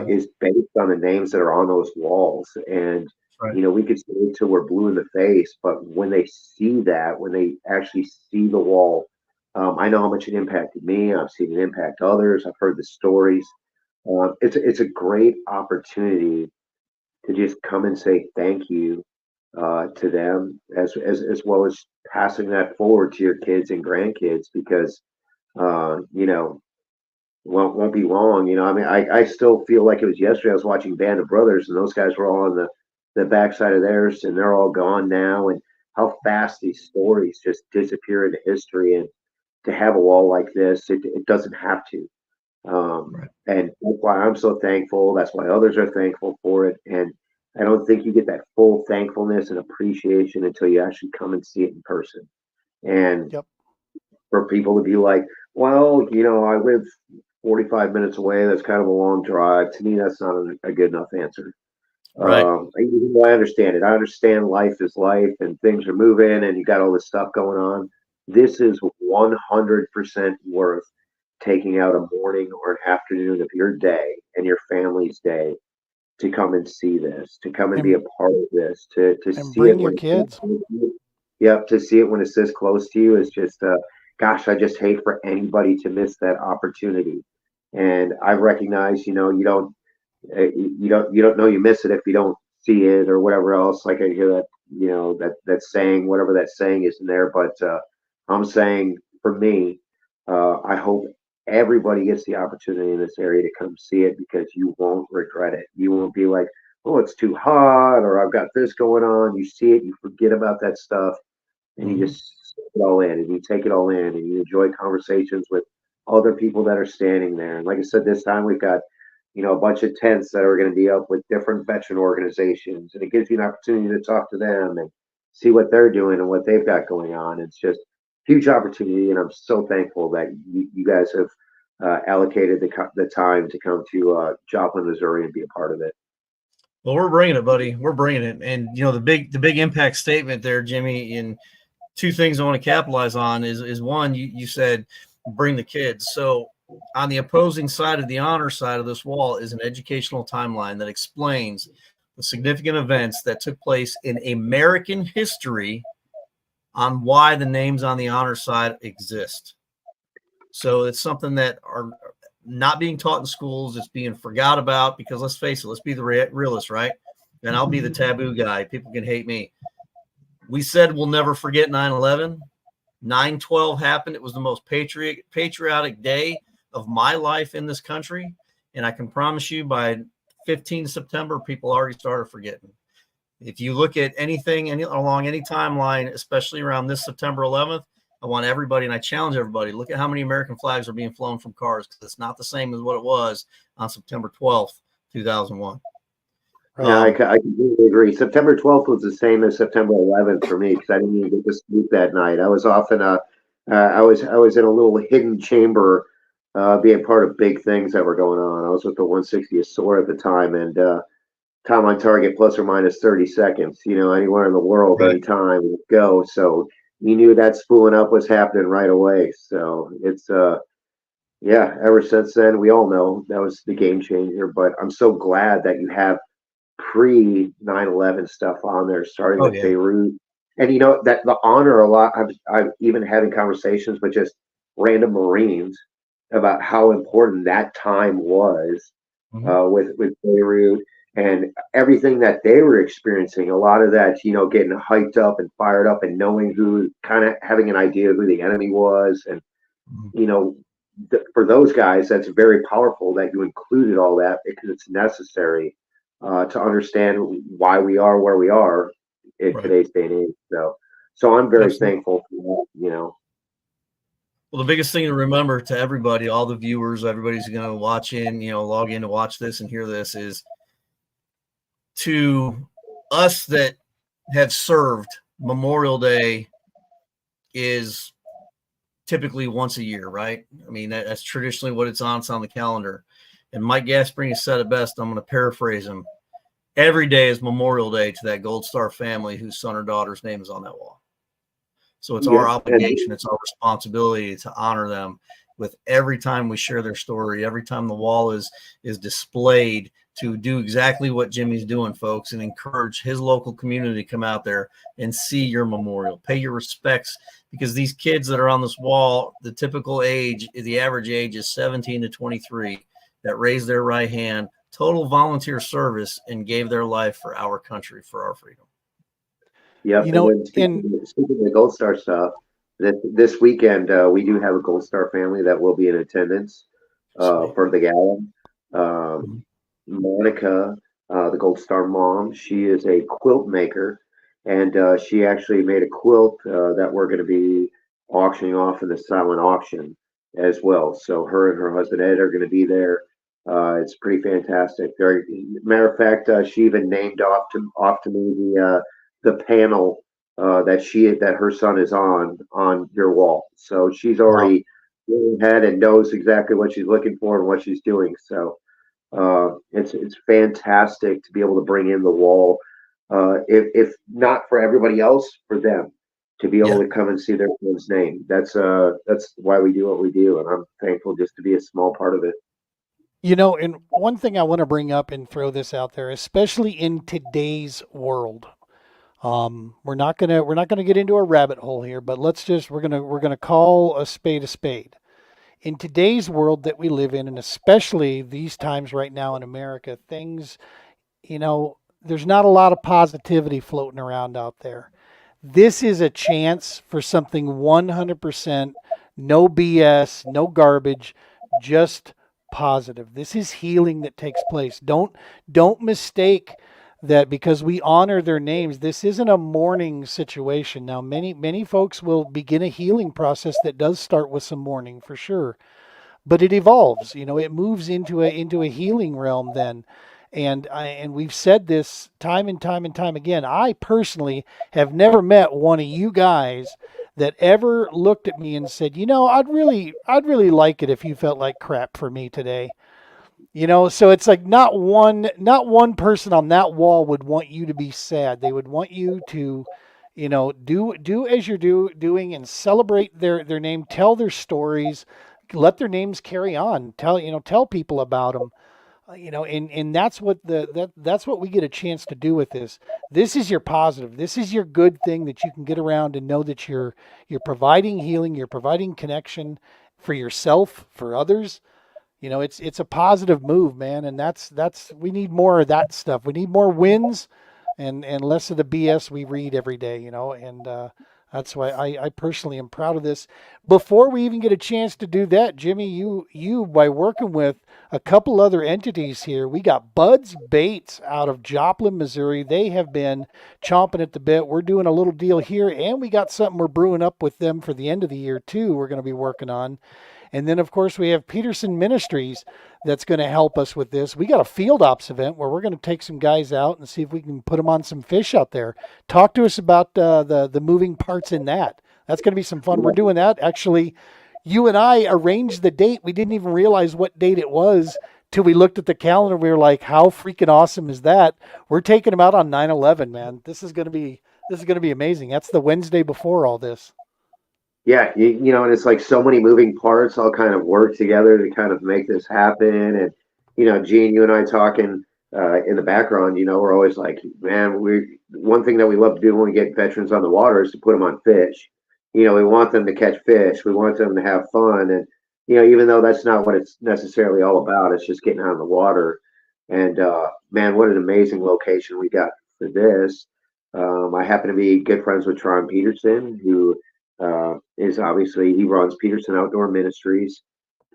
is based on the names that are on those walls. And Right. we could say it till we're blue in the face, but when they see that, when they actually see the wall, I know how much it impacted me. I've seen it impact others. I've heard the stories. It's a great opportunity to just come and say thank you to them, as well as passing that forward to your kids and grandkids, because won't be long. I mean, I still feel like it was yesterday. I was watching Band of Brothers, and those guys were all on the backside of theirs, and they're all gone now. And how fast these stories just disappear into history. And to have a wall like this, it doesn't have to. Right. And that's why I'm so thankful. That's why others are thankful for it. And I don't think you get that full thankfulness and appreciation until you actually come and see it in person. And Yep. for people to be like, well, I live 45 minutes away. That's kind of a long drive. To me, that's not a good enough answer. Right. I understand it. I understand life is life and things are moving and you got all this stuff going on. This is 100% worth taking out a morning or an afternoon of your day and your family's day to come and see this, to come and be a part of this, to And see bring it your when kids. Yep, to see it when it's this close to you is just, gosh, I just hate for anybody to miss that opportunity. And I recognize, you don't know you miss it if you don't see it or whatever else. Like I hear that, that saying, whatever that saying is in there. But I'm saying for me, I hope everybody gets the opportunity in this area to come see it, because you won't regret it. You won't be like, oh, it's too hot, or I've got this going on. You see it, you forget about that stuff, and you just take it all in, and you take it all in, and you enjoy conversations with other people that are standing there. And like I said, this time we've got a bunch of tents that are going to be up with different veteran organizations, and it gives you an opportunity to talk to them and see what they're doing and what they've got going on. It's just huge opportunity, and I'm so thankful that you guys have allocated the time to come to Joplin, Missouri, and be a part of it. Well, we're bringing it, buddy. We're bringing it, and the big impact statement there, Jimmy. And two things I want to capitalize on is one, you said bring the kids. So on the opposing side of the honor side of this wall is an educational timeline that explains the significant events that took place in American history on why the names on the honor side exist. So it's something that are not being taught in schools. It's being forgot about because, let's face it, let's be the realist, right? And I'll be the taboo guy. People can hate me. We said we'll never forget 9/11. 9/12 happened. It was the most patriotic day of my life in this country. And I can promise you by 15 September, people already started forgetting. If you look at anything along any timeline, especially around this September 11th, I want everybody, and I challenge everybody, look at how many American flags are being flown from cars, because it's not the same as what it was on September 12th, 2001. Yeah, I completely agree. September 12th was the same as September 11th for me because I didn't even get to sleep that night. I was off in I was in a little hidden chamber, being part of big things that were going on. I was with the 160th SOAR at the time, and time on target plus or minus 30 seconds. Anywhere in the world, Right. anytime, go. So you knew that spooling up was happening right away. So it's yeah. Ever since then, we all know that was the game changer. But I'm so glad that you have pre 9/11 stuff on there, starting with Beirut, and that the honor a lot. I've even having conversations with just random Marines about how important that time was with Beirut and everything that they were experiencing. A lot of that, getting hyped up and fired up and knowing who, kind of having an idea of who the enemy was, and for those guys, that's very powerful that you included all that because it's necessary to understand why we are where we are in today's day and age. So I'm very thankful for that, Well, the biggest thing to remember to everybody, all the viewers, everybody's going to watch in, log in to watch this and hear this, is to us that have served, Memorial Day is typically once a year, right? I mean, that's traditionally what it's on. It's on the calendar. And Mike Gaspring has said it best. I'm going to paraphrase him. Every day is Memorial Day to that Gold Star family whose son or daughter's name is on that wall. So it's our obligation, it's our responsibility to honor them with every time we share their story, every time the wall is displayed, to do exactly what Jimmy's doing, folks, and encourage his local community to come out there and see your memorial, pay your respects, because these kids that are on this wall, the typical age, the average age is 17 to 23, that raised their right hand, total volunteer service, and gave their life for our country, for our freedom. Yep. Speaking of the Gold Star stuff, this weekend we do have a Gold Star family that will be in attendance for the gala. Monica, the Gold Star mom, she is a quilt maker, and she actually made a quilt that we're going to be auctioning off in the silent auction as well. So her and her husband Ed are going to be there. It's pretty fantastic. Matter of fact, she even named off to me the panel that her son is on your wall. So she's already ahead and knows exactly what she's looking for and what she's doing. So it's fantastic to be able to bring in the wall. If not for everybody else, for them to be able to come and see their son's name. That's why we do what we do, and I'm thankful just to be a small part of it. And one thing I want to bring up and throw this out there, especially in today's world. We're not gonna get into a rabbit hole here, but we're gonna call a spade a spade. In today's world that we live in, and especially these times right now in America, things, there's not a lot of positivity floating around out there. This is a chance for something 100%, no BS, no garbage, just positive. This is healing that takes place. Don't mistake that because we honor their names. This isn't a mourning situation. Now, many folks will begin a healing process that does start with some mourning for sure. but it evolves. It moves into a healing realm then. And we've said this time and time and time again. I personally have never met one of you guys that ever looked at me and said, I'd really like it if you felt like crap for me today. So it's like not one person on that wall would want you to be sad. They would want you to, do as you're doing and celebrate their name, tell their stories, let their names carry on, tell people about them. And that's what we get a chance to do with this. This is your positive. This is your good thing that you can get around and know that you're providing healing, you're providing connection for yourself, for others. It's a positive move, man, and that's we need more of that stuff. We need more wins and less of the BS we read every day, and that's why I personally am proud of this. Before we even get a chance to do that, Jimmy, you by working with a couple other entities here, we got Bud's Baits out of Joplin, Missouri. They have been chomping at the bit. We're doing a little deal here, and we got something we're brewing up with them for the end of the year too. We're going to be working on. And then, of course, we have Peterson Ministries that's going to help us with this. We got a field ops event where we're going to take some guys out and see if we can put them on some fish out there. Talk to us about the moving parts in that. That's going to be some fun. We're doing that. Actually, you and I arranged the date. We didn't even realize what date it was till we looked at the calendar. We were like, how freaking awesome is that? We're taking them out on 9/11, man. This is going to be amazing. That's the Wednesday before all this. Yeah, and it's like so many moving parts all kind of work together to kind of make this happen. And Gene, you and I talking in the background, we're always like, man, one thing that we love to do when we get veterans on the water is to put them on fish. We want them to catch fish. We want them to have fun, and even though that's not what it's necessarily all about, it's just getting out of the water. And man, what an amazing location we got for this. I happen to be good friends with Tron Peterson, who is obviously he runs Peterson Outdoor Ministries,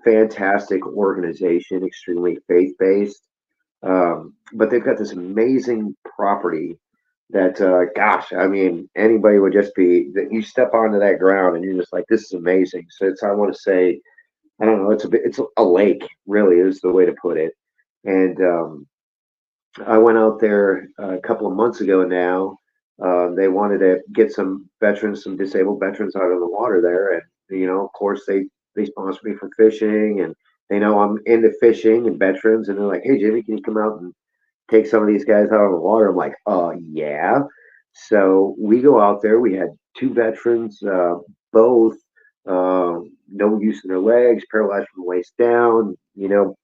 fantastic organization, extremely faith based. But they've got this amazing property that, gosh, I mean, anybody would just be that you step onto that ground and you're just like, this is amazing. So I want to say, I don't know, it's a lake, really is the way to put it. And I went out there a couple of months ago now. They wanted to get some veterans, some disabled veterans out of the water there. And, of course, they sponsor me for fishing and they know I'm into fishing and veterans. And they're like, hey, Jimmy, can you come out and take some of these guys out of the water? I'm like, yeah. So we go out there. We had two veterans, both no use in their legs, paralyzed from the waist down,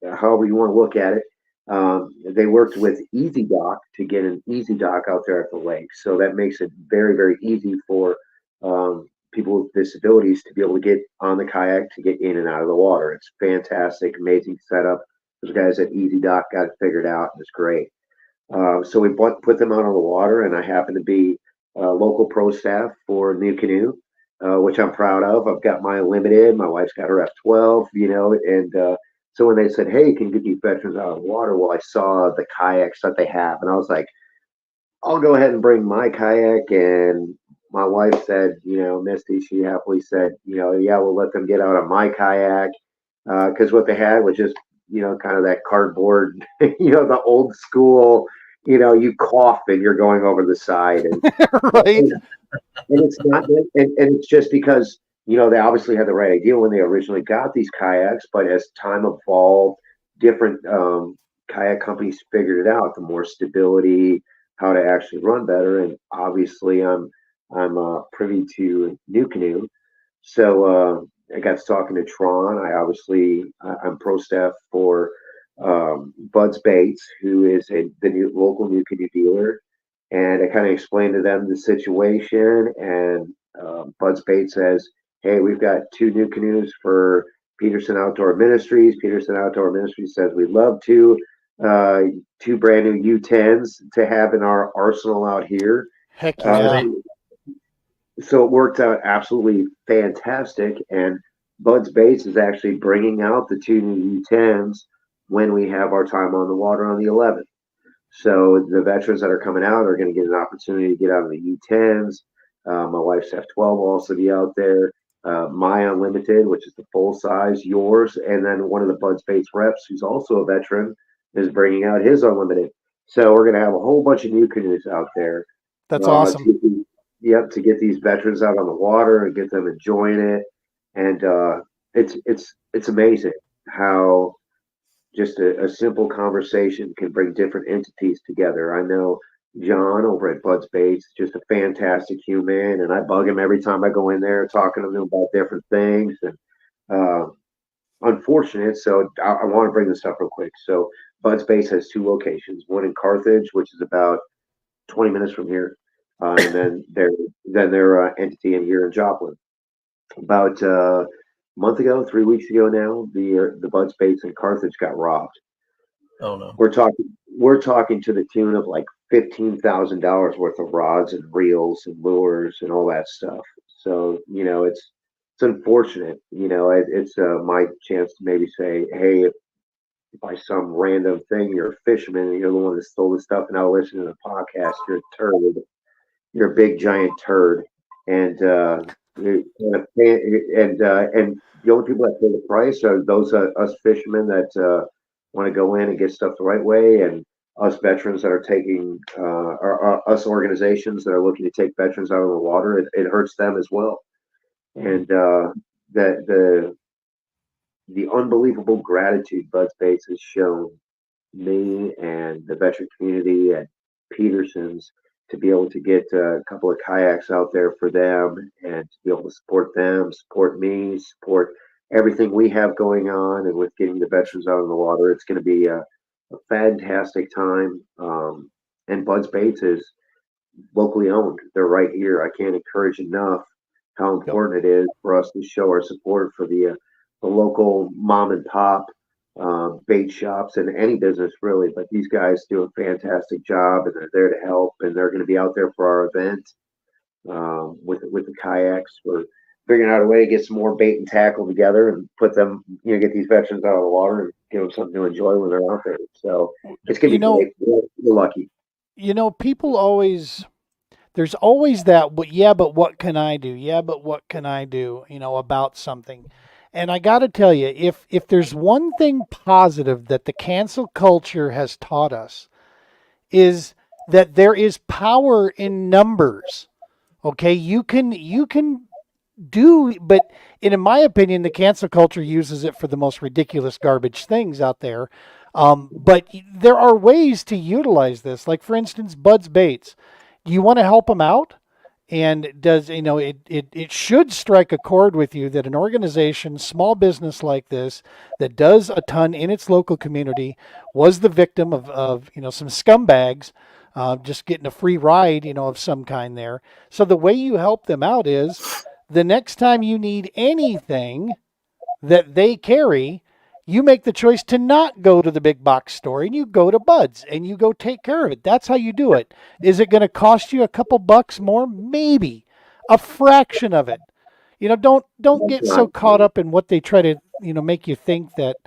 however you want to look at it. They worked with Easy Dock to get an Easy Dock out there at the lake. So that makes it very, very easy for people with disabilities to be able to get on the kayak to get in and out of the water. It's fantastic, amazing setup. Those guys at Easy Dock got it figured out, and it's great. So we put them out on the water, and I happen to be local pro staff for New Canoe, which I'm proud of. I've got my limited, my wife's got her F12, and so when they said, hey, can you get these veterans out of the water? Well, I saw the kayaks that they have, and I was like, I'll go ahead and bring my kayak. And my wife said, Misty, she happily said, yeah, we'll let them get out on my kayak. Because what they had was just, kind of that cardboard, the old school, you cough and you're going over the side. And, Right. and it's not, and it's just because, they obviously had the right idea when they originally got these kayaks, but as time evolved, different kayak companies figured it out, the more stability, how to actually run better. And obviously I'm privy to New Canoe. So I got to talking to Tron. I'm pro staff for Bud's Baits, who is the new local New Canoe dealer. And I kind of explained to them the situation. And Bud's Bait says, hey, we've got two new canoes for Peterson Outdoor Ministries. Peterson Outdoor Ministries says we'd love to two brand new U10s to have in our arsenal out here. Heck yeah. So it worked out absolutely fantastic. And Bud's Baits is actually bringing out the two new U10s when we have our time on the water on the 11th. So the veterans that are coming out are going to get an opportunity to get out of the U10s. My wife's F12 will also be out there. My Unlimited, which is the full size, yours, and then one of the Bud Space reps, who's also a veteran, is bringing out his Unlimited. So we're going to have a whole bunch of new canoes out there. That's awesome. To get these veterans out on the water and get them enjoying it, and it's amazing how just a simple conversation can bring different entities together. I know John over at Bud's Baits, just a fantastic human, and I bug him every time I go in there talking to him about different things. And uh, unfortunate, so I want to bring this up real quick. So Bud's Baits has two locations: one in Carthage, which is about 20 minutes from here, and then their entity in here in Joplin. About month ago, 3 weeks ago now, the Bud's Baits in Carthage got robbed. Oh no. We're talking to the tune of like $15,000 worth of rods and reels and lures and all that stuff. So it's unfortunate. It's my chance to maybe say, hey, if by some random thing you're a fisherman and you're the one that stole the stuff and now listen to the podcast, you're a turd. You're a big giant turd, and and the only people that pay the price are those us fishermen that want to go in and get stuff the right way, and us veterans that are taking or us organizations that are looking to take veterans out of the water. It hurts them as well, and the unbelievable gratitude Bud Space has shown me and the veteran community at Peterson's to be able to get a couple of kayaks out there for them and to be able to support them, support me, support everything we have going on, and with getting the veterans out on the water. It's going to be a fantastic time. And Bud's Baits is locally owned. They're right here. I can't encourage enough how important it is for us to show our support for the local mom and pop bait shops and any business really. But these guys do a fantastic job, and they're there to help. And they're going to be out there for our event with the kayaks. We're figuring out a way to get some more bait and tackle together and put them, get these veterans out of the water and give them something to enjoy when they're out there. So it's going to be great. We're lucky. People always, there's always that, but what can I do? Yeah, but what can I do, about something? And I got to tell you, if there's one thing positive that the cancel culture has taught us, is that there is power in numbers. Okay, you can do, but in my opinion, the cancel culture uses it for the most ridiculous garbage things out there. But there are ways to utilize this. Like, for instance, Bud's Baits. Do you want to help them out? And it should strike a chord with you that an organization, small business like this, that does a ton in its local community, was the victim of some scumbags just getting a free ride, of some kind there. So the way you help them out is the next time you need anything that they carry, you make the choice to not go to the big box store and you go to Bud's and you go take care of it. That's how you do it. Is it going to cost you a couple bucks more? Maybe. A fraction of it. Don't get so caught up in what they try to, make you think that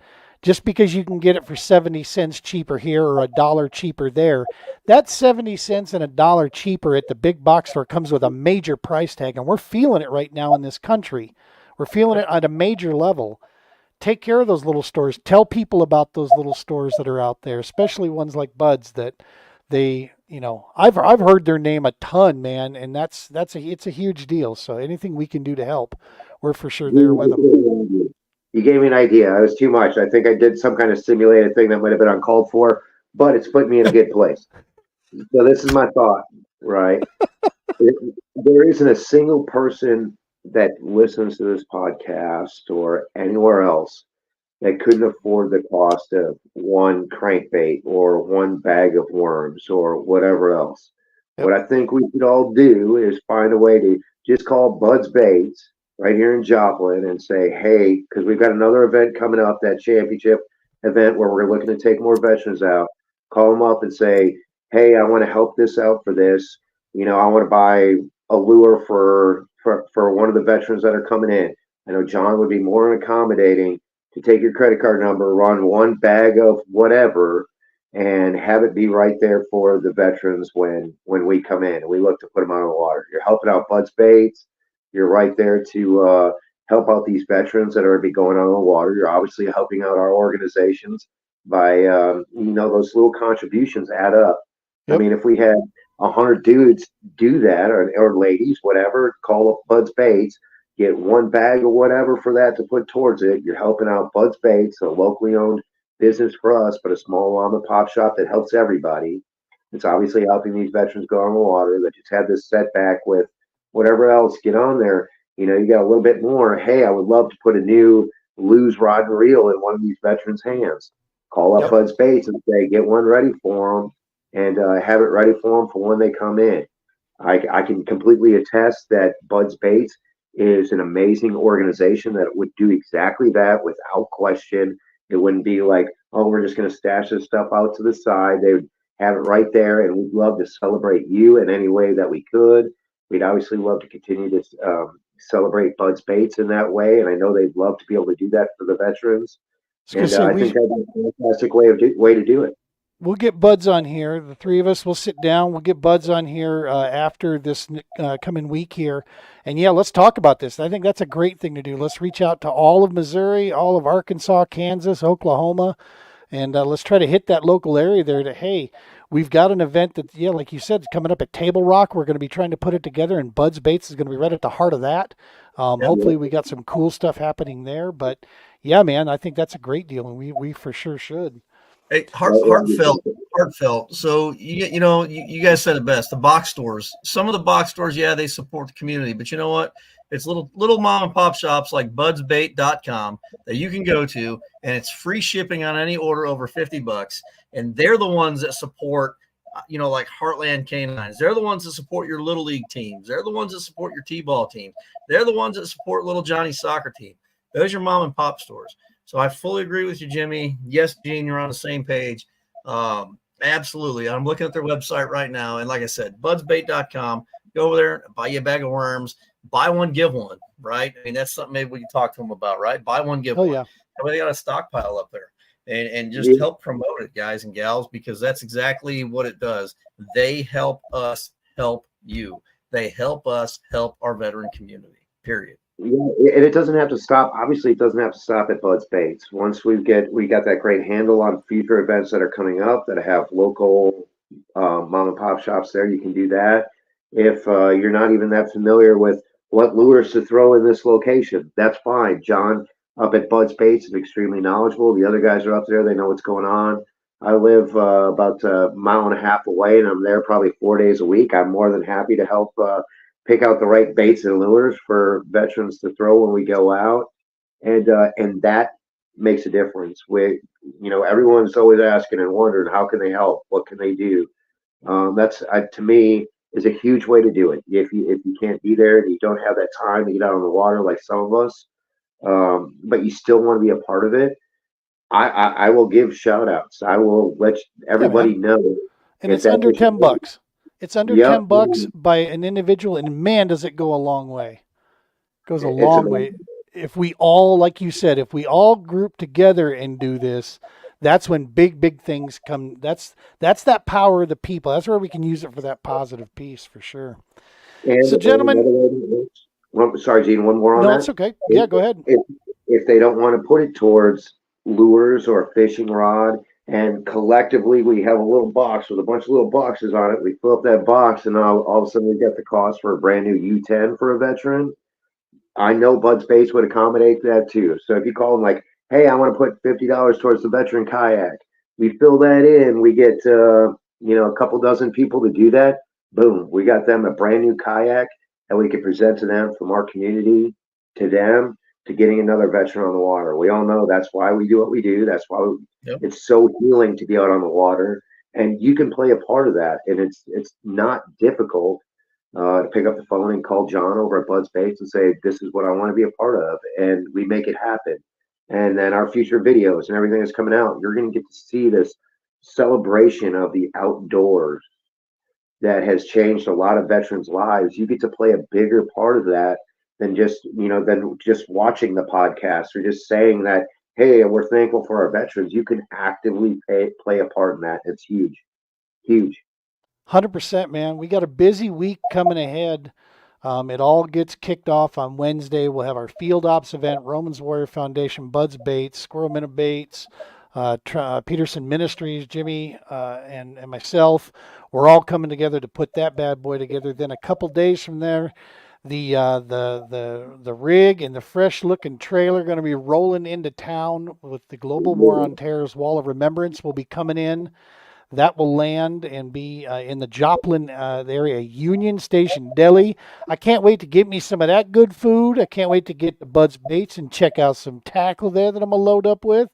just because you can get it for 70 cents cheaper here or $1 cheaper there, that 70 cents and $1 cheaper at the big box store comes with a major price tag. And we're feeling it right now in this country. We're feeling it at a major level. Take care of those little stores. Tell people about those little stores that are out there, especially ones like Bud's that they, I've heard their name a ton, man, and it's a huge deal. So anything we can do to help, we're for sure there with them. You gave me an idea. It was too much. I think I did some kind of simulated thing that might have been uncalled for, but it's put me in a good place. So this is my thought, right? There isn't a single person that listens to this podcast or anywhere else that couldn't afford the cost of one crankbait or one bag of worms or whatever else. Yep. What I think we should all do is find a way to just call Bud's Baits right here in Joplin and say, hey, because we've got another event coming up, that championship event where we're looking to take more veterans out. Call them up and say, hey, I want to help this out for this. I want to buy a lure for one of the veterans that are coming in. I know John would be more than accommodating to take your credit card number, run one bag of whatever, and have it be right there for the veterans when we come in and we look to put them out on the water. You're helping out Bud's Baits. You're right there to help out these veterans that are be going on the water. You're obviously helping out our organizations by, those little contributions add up. I Yep. mean, if we had 100 dudes do that, or ladies, whatever, call up Bud's Baits, get one bag or whatever for that to put towards it. You're helping out Bud's Baits, a locally owned business for us, but a small mom and pop shop that helps everybody. It's obviously helping these veterans go on the water that just had this setback with whatever else. Get on there. You got a little bit more. Hey, I would love to put a new Lose rod and reel in one of these veterans' hands. Call up Yep. Bud's Baits and say, get one ready for them, and have it ready for them for when they come in. I can completely attest that Bud's Baits is an amazing organization that would do exactly that without question. It wouldn't be like, oh, we're just going to stash this stuff out to the side. They would have it right there, and we'd love to celebrate you in any way that we could. We'd obviously love to continue to celebrate Bud's Baits in that way, and I know they'd love to be able to do that for the veterans. I was And gonna I say think that's a fantastic way to do it. we'll get Buds on here. The three of us will sit down. We'll get Buds on here after this coming week here. And yeah, let's talk about this. I think that's a great thing to do. Let's reach out to all of Missouri, all of Arkansas, Kansas, Oklahoma, and let's try to hit that local area there to, hey, we've got an event that, yeah, like you said, coming up at Table Rock. We're going to be trying to put it together, and Buds Baits is going to be right at the heart of that. Hopefully we got some cool stuff happening there. But yeah, man, I think that's a great deal, and we for sure should. Hey, heartfelt. So you guys said it best. The box stores. Some of the box stores, yeah, they support the community, but you know what? It's little mom and pop shops like budsbait.com that you can go to, and it's free shipping on any order over $50. And they're the ones that support, like Heartland K9s. They're the ones that support your little league teams. They're the ones that support your T-ball team. They're the ones that support little Johnny's soccer team. Those are mom and pop stores. So I fully agree with you, Jimmy. Yes, Gene, you're on the same page. Absolutely. I'm looking at their website right now. And like I said, budsbait.com, go over there, buy you a bag of worms, buy one, give one, right? I mean, that's something maybe we can talk to them about, right? Buy one, give one. Yeah. That way they got a stockpile up there. And just help promote it, guys and gals, because that's exactly what it does. They help us help you. They help us help our veteran community, period. Yeah, and it doesn't have to stop. Obviously, it doesn't have to stop at Bud's Baits. Once we got that great handle on future events that are coming up that have local mom and pop shops there, you can do that. If you're not even that familiar with what lures to throw in this location, that's fine. John up at Bud's Baits is extremely knowledgeable. The other guys are up there; they know what's going on. I live about a mile and a half away, and I'm there probably 4 days a week. I'm more than happy to help pick out the right baits and lures for veterans to throw when we go out, and that makes a difference. Everyone's always asking and wondering how can they help, what can they do. That's to me is a huge way to do it. If you can't be there and you don't have that time to get out on the water like some of us, but you still want to be a part of it, I will give shout outs. I will let everybody know. And it's under $10. It's under $10 by an individual, and man, does it go a long way. It goes a long way. If we all, like you said, if we all group together and do this, that's when big things come. That's that power of the people. That's where we can use it for that positive piece for sure. So, gentlemen, sorry, Gene, one more on that. No, it's okay. Yeah, go ahead. If they don't want to put it towards lures or fishing rod, and collectively we have a little box with a bunch of little boxes on it. We fill up that box, and all of a sudden we get the cost for a brand new U10 for a veteran. I know Bud's Baits would accommodate that too. So if you call them like, hey, I want to put $50 towards the veteran kayak, we fill that in. We get a couple dozen people to do that. Boom, we got them a brand new kayak that we can present to them from our community to them, to getting another veteran on the water. We all know that's why we do what we do. That's why it's so healing to be out on the water, and you can play a part of that. And it's not difficult to pick up the phone and call John over at Bud's Baits and say, this is what I want to be a part of. And we make it happen. And then our future videos and everything that's coming out, you're going to get to see this celebration of the outdoors that has changed a lot of veterans' lives. You get to play a bigger part of that than just watching the podcast or just saying that, hey, we're thankful for our veterans. You can actively play a part in that. It's huge. 100%, man. We got a busy week coming ahead. It all gets kicked off on Wednesday. We'll have our field ops event, Romans Warrior Foundation, Bud's Baits, Squirrel Minute Baits, Peterson Ministries, Jimmy and myself. We're all coming together to put that bad boy together. Then a couple days from there, the rig and the fresh looking trailer going to be rolling into town with the Global War on Terror's Wall of Remembrance will be coming in. That will land and be in the Joplin area, Union Station Deli. I can't wait to get me some of that good food. I can't wait to get to Bud's Baits and check out some tackle there that I'm going to load up with,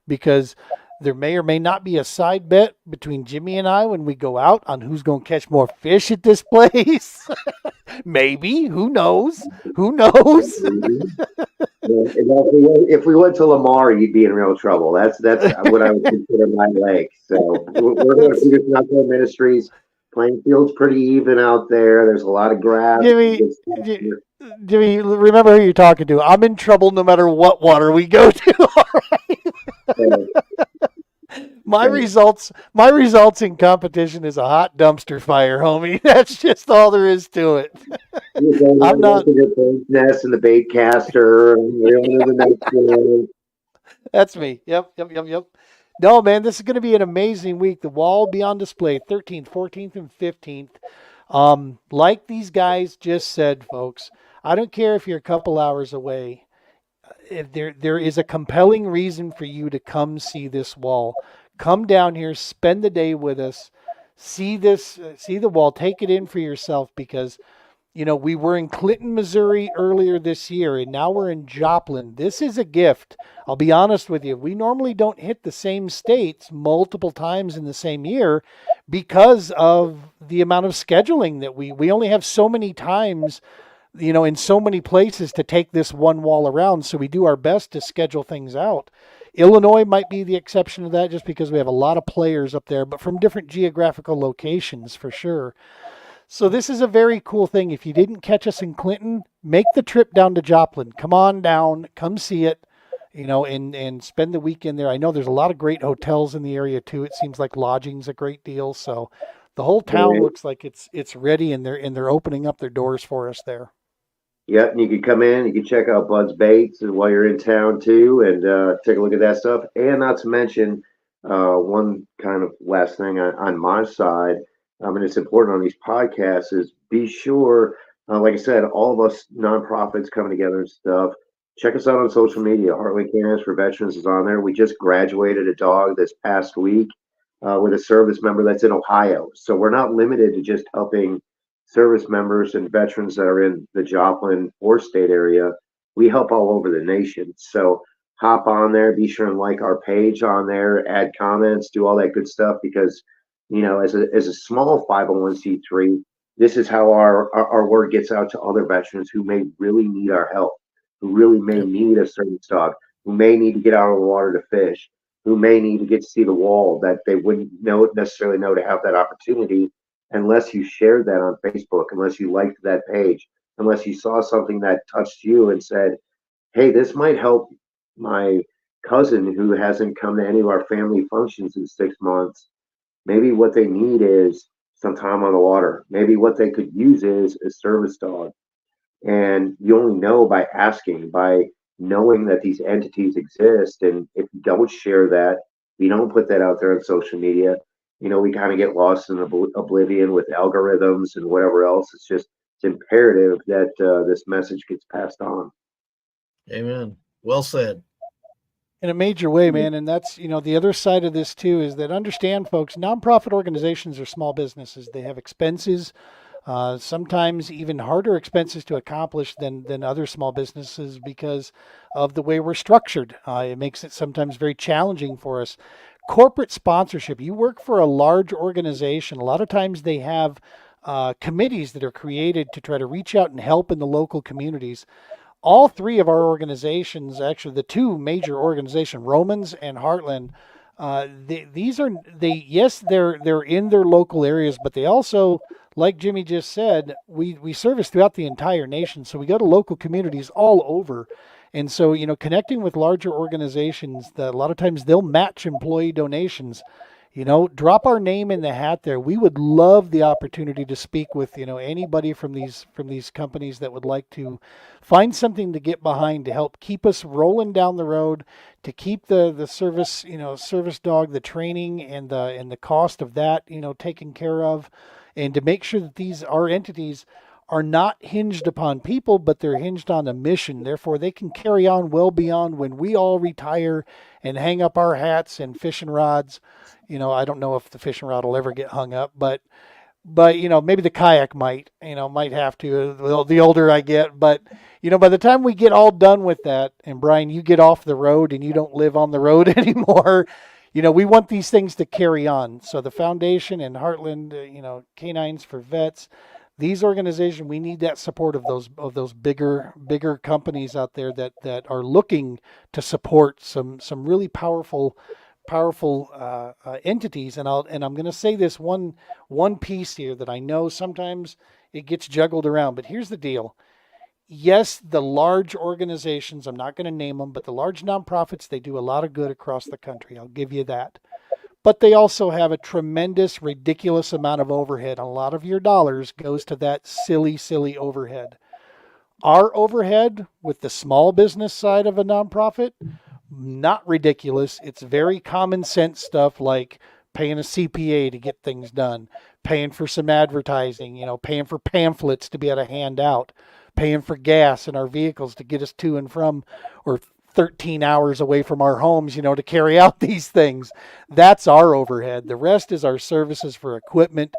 because there may or may not be a side bet between Jimmy and I when we go out on who's going to catch more fish at this place. Maybe. Who knows? Who knows? If we went to Lamar, you'd be in real trouble. That's what I would consider my lake. So we're going to Peterson Outdoor Ministries. Playing field's pretty even out there. There's a lot of grass. Jimmy, remember who you're talking to. I'm in trouble no matter what water we go to. All right. My results in competition is a hot dumpster fire, homie. That's just all there is to it. I'm not the nest and the bait caster. That's me. Yep. No, man, this is going to be an amazing week. The wall will be on display 13th, 14th, and 15th. Like these guys just said, folks, I don't care if you're a couple hours away. If there is a compelling reason for you to come see this wall. Come down here, spend the day with us, see the wall, take it in for yourself, because, you know, we were in Clinton, Missouri earlier this year, and now we're in Joplin. This is a gift. I'll be honest with you. We normally don't hit the same states multiple times in the same year because of the amount of scheduling that we only have so many times, you know, in so many places to take this one wall around. So we do our best to schedule things out. Illinois might be the exception to that just because we have a lot of players up there, but from different geographical locations for sure. So this is a very cool thing. If you didn't catch us in Clinton, make the trip down to Joplin. Come on down, come see it, you know, and spend the weekend there. I know there's a lot of great hotels in the area too. It seems like lodging's a great deal. So the whole town looks like it's ready, and they're opening up their doors for us there. Yep, and you can come in, you can check out Bud's Baits while you're in town too, and take a look at that stuff. And not to mention, one kind of last thing on my side, and it's important on these podcasts, is be sure, like I said, all of us nonprofits coming together and stuff, check us out on social media. Heartland K9 for Veterans is on there. We just graduated a dog this past week with a service member that's in Ohio. So we're not limited to just helping service members and veterans that are in the Joplin or state area. We help all over the nation. So hop on there, be sure and like our page on there, add comments, do all that good stuff, because, you know, as a small 501c3, this is how our word gets out to other veterans who may really need our help, who really may need a service dog, who may need to get out of the water to fish, who may need to get to see the wall that they wouldn't necessarily know to have that opportunity unless you shared that on Facebook, unless you liked that page, unless you saw something that touched you and said, hey, this might help my cousin who hasn't come to any of our family functions in 6 months. Maybe what they need is some time on the water. Maybe what they could use is a service dog. And you only know by asking, by knowing that these entities exist. And if you don't share that, if you don't put that out there on social media, you know, we kind of get lost in oblivion with algorithms and whatever else. It's imperative that this message gets passed on. Amen. Well said. In a major way, man. And that's, you know, the other side of this too is that, understand, folks, nonprofit organizations are small businesses. They have expenses, sometimes even harder expenses to accomplish than other small businesses because of the way we're structured. It makes it sometimes very challenging for us. Corporate sponsorship. You work for a large organization. A lot of times they have committees that are created to try to reach out and help in the local communities. All three of our organizations, actually the two major organizations, Romans and Heartland, they're in their local areas, but they also, like Jimmy just said, we service throughout the entire nation. So we go to local communities all over. And so, you know, connecting with larger organizations, that a lot of times they'll match employee donations. drop our name in the hat there. We would love the opportunity to speak with, anybody from these companies that would like to find something to get behind to help keep us rolling down the road, to keep the service, service dog, the training and the cost of that, taken care of, and to make sure that our entities are not hinged upon people, but they're hinged on a mission. Therefore, they can carry on well beyond when we all retire and hang up our hats and fishing rods. I don't know if the fishing rod will ever get hung up, but maybe the kayak might have to the older I get. But by the time we get all done with that, and Brian, you get off the road and you don't live on the road anymore, we want these things to carry on. So the foundation and Heartland, K9s for Vets, these organizations, we need that support of those bigger companies out there that are looking to support some really powerful entities. And I'm going to say this one piece here that I know sometimes it gets juggled around, but here's the deal. Yes, the large organizations, I'm not going to name them, but the large nonprofits, they do a lot of good across the country. I'll give you that. But they also have a tremendous, ridiculous amount of overhead. A lot of your dollars goes to that silly overhead. Our overhead with the small business side of a nonprofit, not ridiculous. It's very common sense stuff like paying a CPA to get things done, paying for some advertising, paying for pamphlets to be able to hand out, paying for gas in our vehicles to get us to and from, or 13 hours away from our homes, to carry out these things. That's our overhead. The rest is our services for equipment,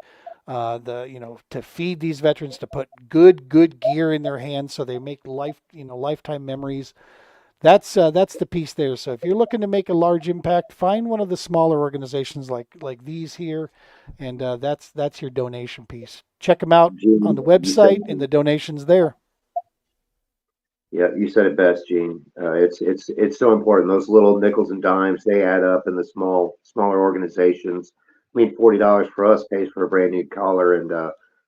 to feed these veterans, to put good gear in their hands so they make lifetime memories. That's the piece there. So if you're looking to make a large impact, find one of the smaller organizations like these here, and that's your donation piece. Check them out on the website and the donations there. Yeah, you said it best, Gene. It's so important. Those little nickels and dimes, they add up in the smaller organizations. I mean, $40 for us pays for a brand new collar and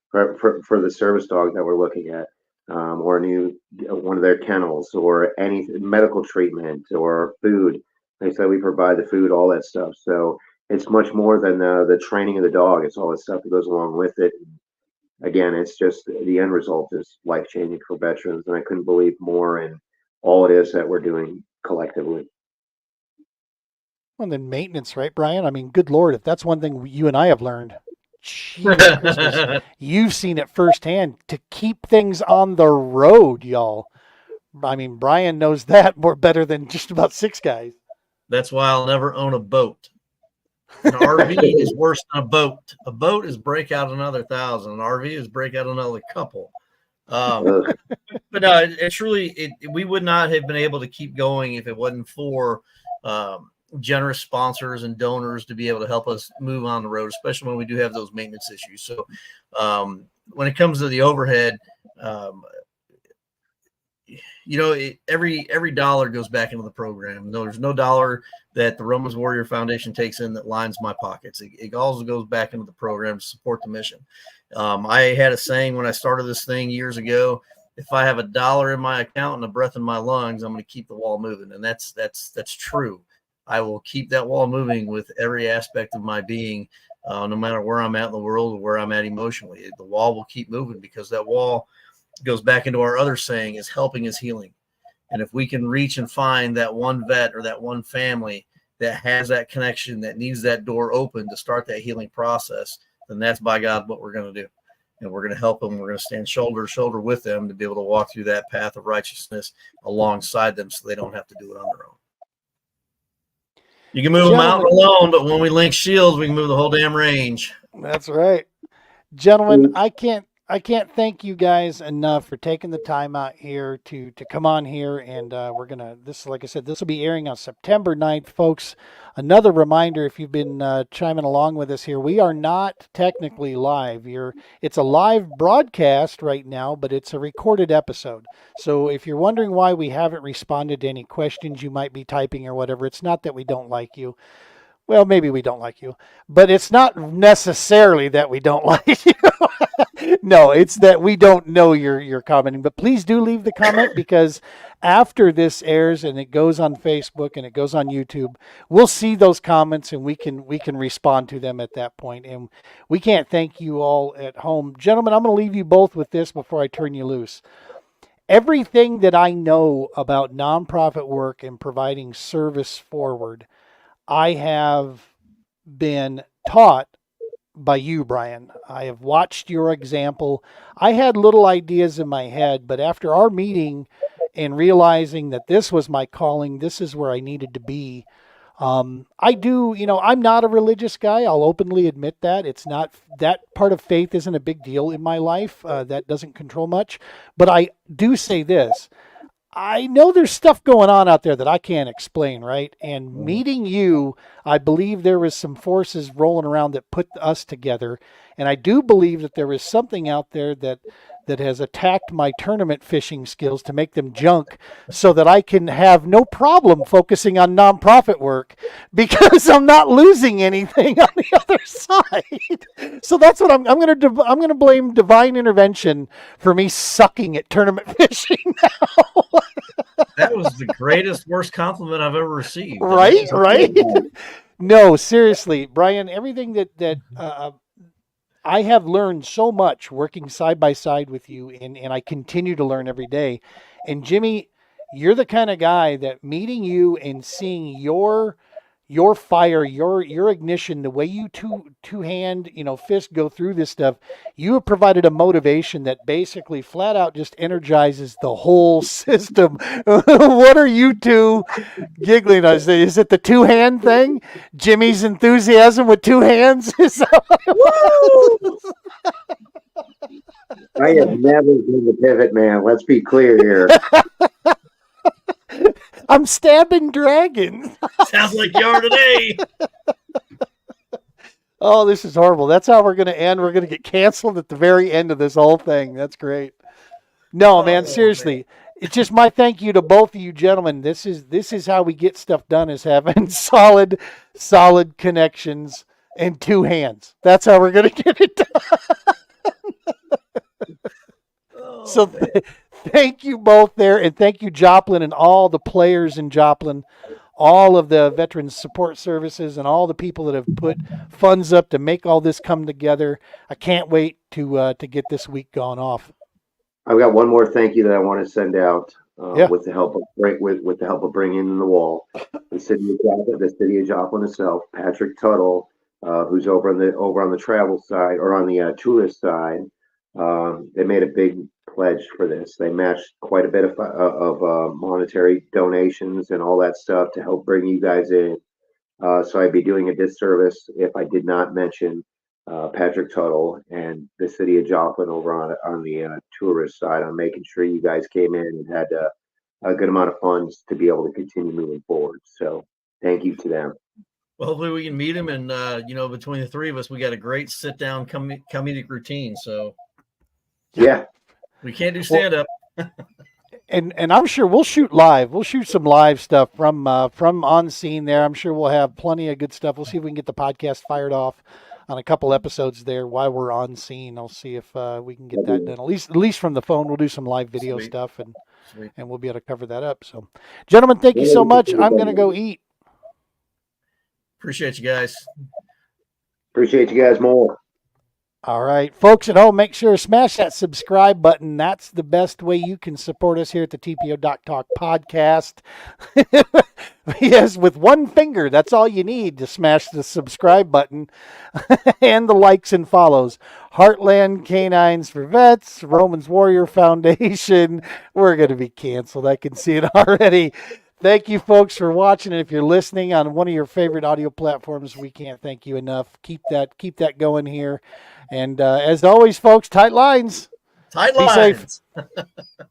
for the service dog that we're looking at, or one of their kennels, or any medical treatment or food. They said we provide the food, all that stuff. So it's much more than the training of the dog. It's all the stuff that goes along with it. Again, it's just the end result is life changing for veterans, and I couldn't believe more in all it is that we're doing collectively. Well, then maintenance, right, Brian? I mean, good Lord, if that's one thing you and I have learned, Christmas, you've seen it firsthand, to keep things on the road, y'all. I mean, Brian knows that more better than just about 6 guys. That's why I'll never own a boat. An RV is worse than a boat. A boat is break out another 1,000. An RV is break out another couple. But no, we would not have been able to keep going if it wasn't for generous sponsors and donors to be able to help us move on the road, especially when we do have those maintenance issues. So when it comes to the overhead, every dollar goes back into the program. No, there's no dollar that the Romans Warrior Foundation takes in that lines my pockets. It all goes back into the program to support the mission. I had a saying when I started this thing years ago: if I have $1 in my account and a breath in my lungs, I'm going to keep the wall moving. And that's true. I will keep that wall moving with every aspect of my being, no matter where I'm at in the world or where I'm at emotionally. The wall will keep moving, because that wall goes back into our other saying, is helping is healing. And if we can reach and find that one vet or that one family that has that connection, that needs that door open to start that healing process, then that's, by God, what we're going to do. And we're going to help them. We're going to stand shoulder to shoulder with them to be able to walk through that path of righteousness alongside them, so they don't have to do it on their own. You can move a mountain alone, but when we link shields, we can move the whole damn range. That's right. Gentlemen, I can't thank you guys enough for taking the time out here to come on here. And we're going to, like I said, this will be airing on September 9th, folks. Another reminder, if you've been chiming along with us here, we are not technically live. It's a live broadcast right now, but it's a recorded episode. So if you're wondering why we haven't responded to any questions you might be typing or whatever, it's not that we don't like you. Well, maybe we don't like you, but it's not necessarily that we don't like you. No, it's that we don't know you're commenting. But please do leave the comment, because after this airs and it goes on Facebook and it goes on YouTube, we'll see those comments and we can respond to them at that point. And we can't thank you all at home. Gentlemen, I'm going to leave you both with this before I turn you loose. Everything that I know about nonprofit work and providing service forward, I have been taught by you, Brian. I have watched your example. I had little ideas in my head, but after our meeting and realizing that this was my calling, this is where I needed to be. I do, I'm not a religious guy. I'll openly admit that. It's not, that part of faith isn't a big deal in my life. That doesn't control much. But I do say this. I know there's stuff going on out there that I can't explain, right? And meeting you, I believe there was some forces rolling around that put us together. And I do believe that there is something out there that has attacked my tournament fishing skills to make them junk so that I can have no problem focusing on nonprofit work because I'm not losing anything on the other side. So that's what I'm going to blame divine intervention for me sucking at tournament fishing now. That was the greatest, worst compliment I've ever received. Right? No, seriously, Brian, everything that I have learned so much working side by side with you, and I continue to learn every day. And Jimmy, you're the kind of guy that meeting you and seeing your fire, your ignition, the way you two hand, fist go through this stuff, you have provided a motivation that basically flat out just energizes the whole system. What are you two giggling? Is it the two hand thing? Jimmy's enthusiasm with two hands? Is that what it was? I have never been the pivot man. Let's be clear here. I'm stabbing dragons. Sounds like you are today. Oh, this is horrible. That's how we're going to end. We're going to get canceled at the very end of this whole thing. That's great. No, man, seriously. Man. It's just my thank you to both of you gentlemen. This is how we get stuff done, is having solid connections and two hands. That's how we're going to get it done. So thank you both there, and thank you, Joplin, and all the players in Joplin, all of the Veterans Support Services, and all the people that have put funds up to make all this come together. I can't wait to get this week gone off. I've got one more thank you that I want to send out with the help of bringing in the wall. The city of Joplin itself, Patrick Tuttle, who's over on the travel side or on the tourist side. They made a big pledge for this. They matched quite a bit of monetary donations and all that stuff to help bring you guys in. So I'd be doing a disservice if I did not mention Patrick Tuttle and the city of Joplin over on the tourist side on making sure you guys came in and had a good amount of funds to be able to continue moving forward. So thank you to them. Well, hopefully we can meet him, and between the three of us, we got a great sit-down comedic routine. So yeah. We can't do stand-up. And I'm sure we'll shoot live. We'll shoot some live stuff from on scene there. I'm sure we'll have plenty of good stuff. We'll see if we can get the podcast fired off on a couple episodes there while we're on scene. I'll see if we can get that done. At least from the phone, we'll do some live video stuff, and we'll be able to cover that up. So, gentlemen, thank you so much. I'm going to go eat. Appreciate you guys. Appreciate you guys more. All right, folks at home, make sure to smash that subscribe button. That's the best way you can support us here at the TPO Doc Talk podcast. Yes, with one finger, that's all you need to smash the subscribe button and the likes and follows. Heartland K9s for Vets, Romans Warrior Foundation. We're going to be canceled. I can see it already. Thank you, folks, for watching. And if you're listening on one of your favorite audio platforms, we can't thank you enough. Keep that going here. And as always, folks, tight lines. Tight lines. Be safe.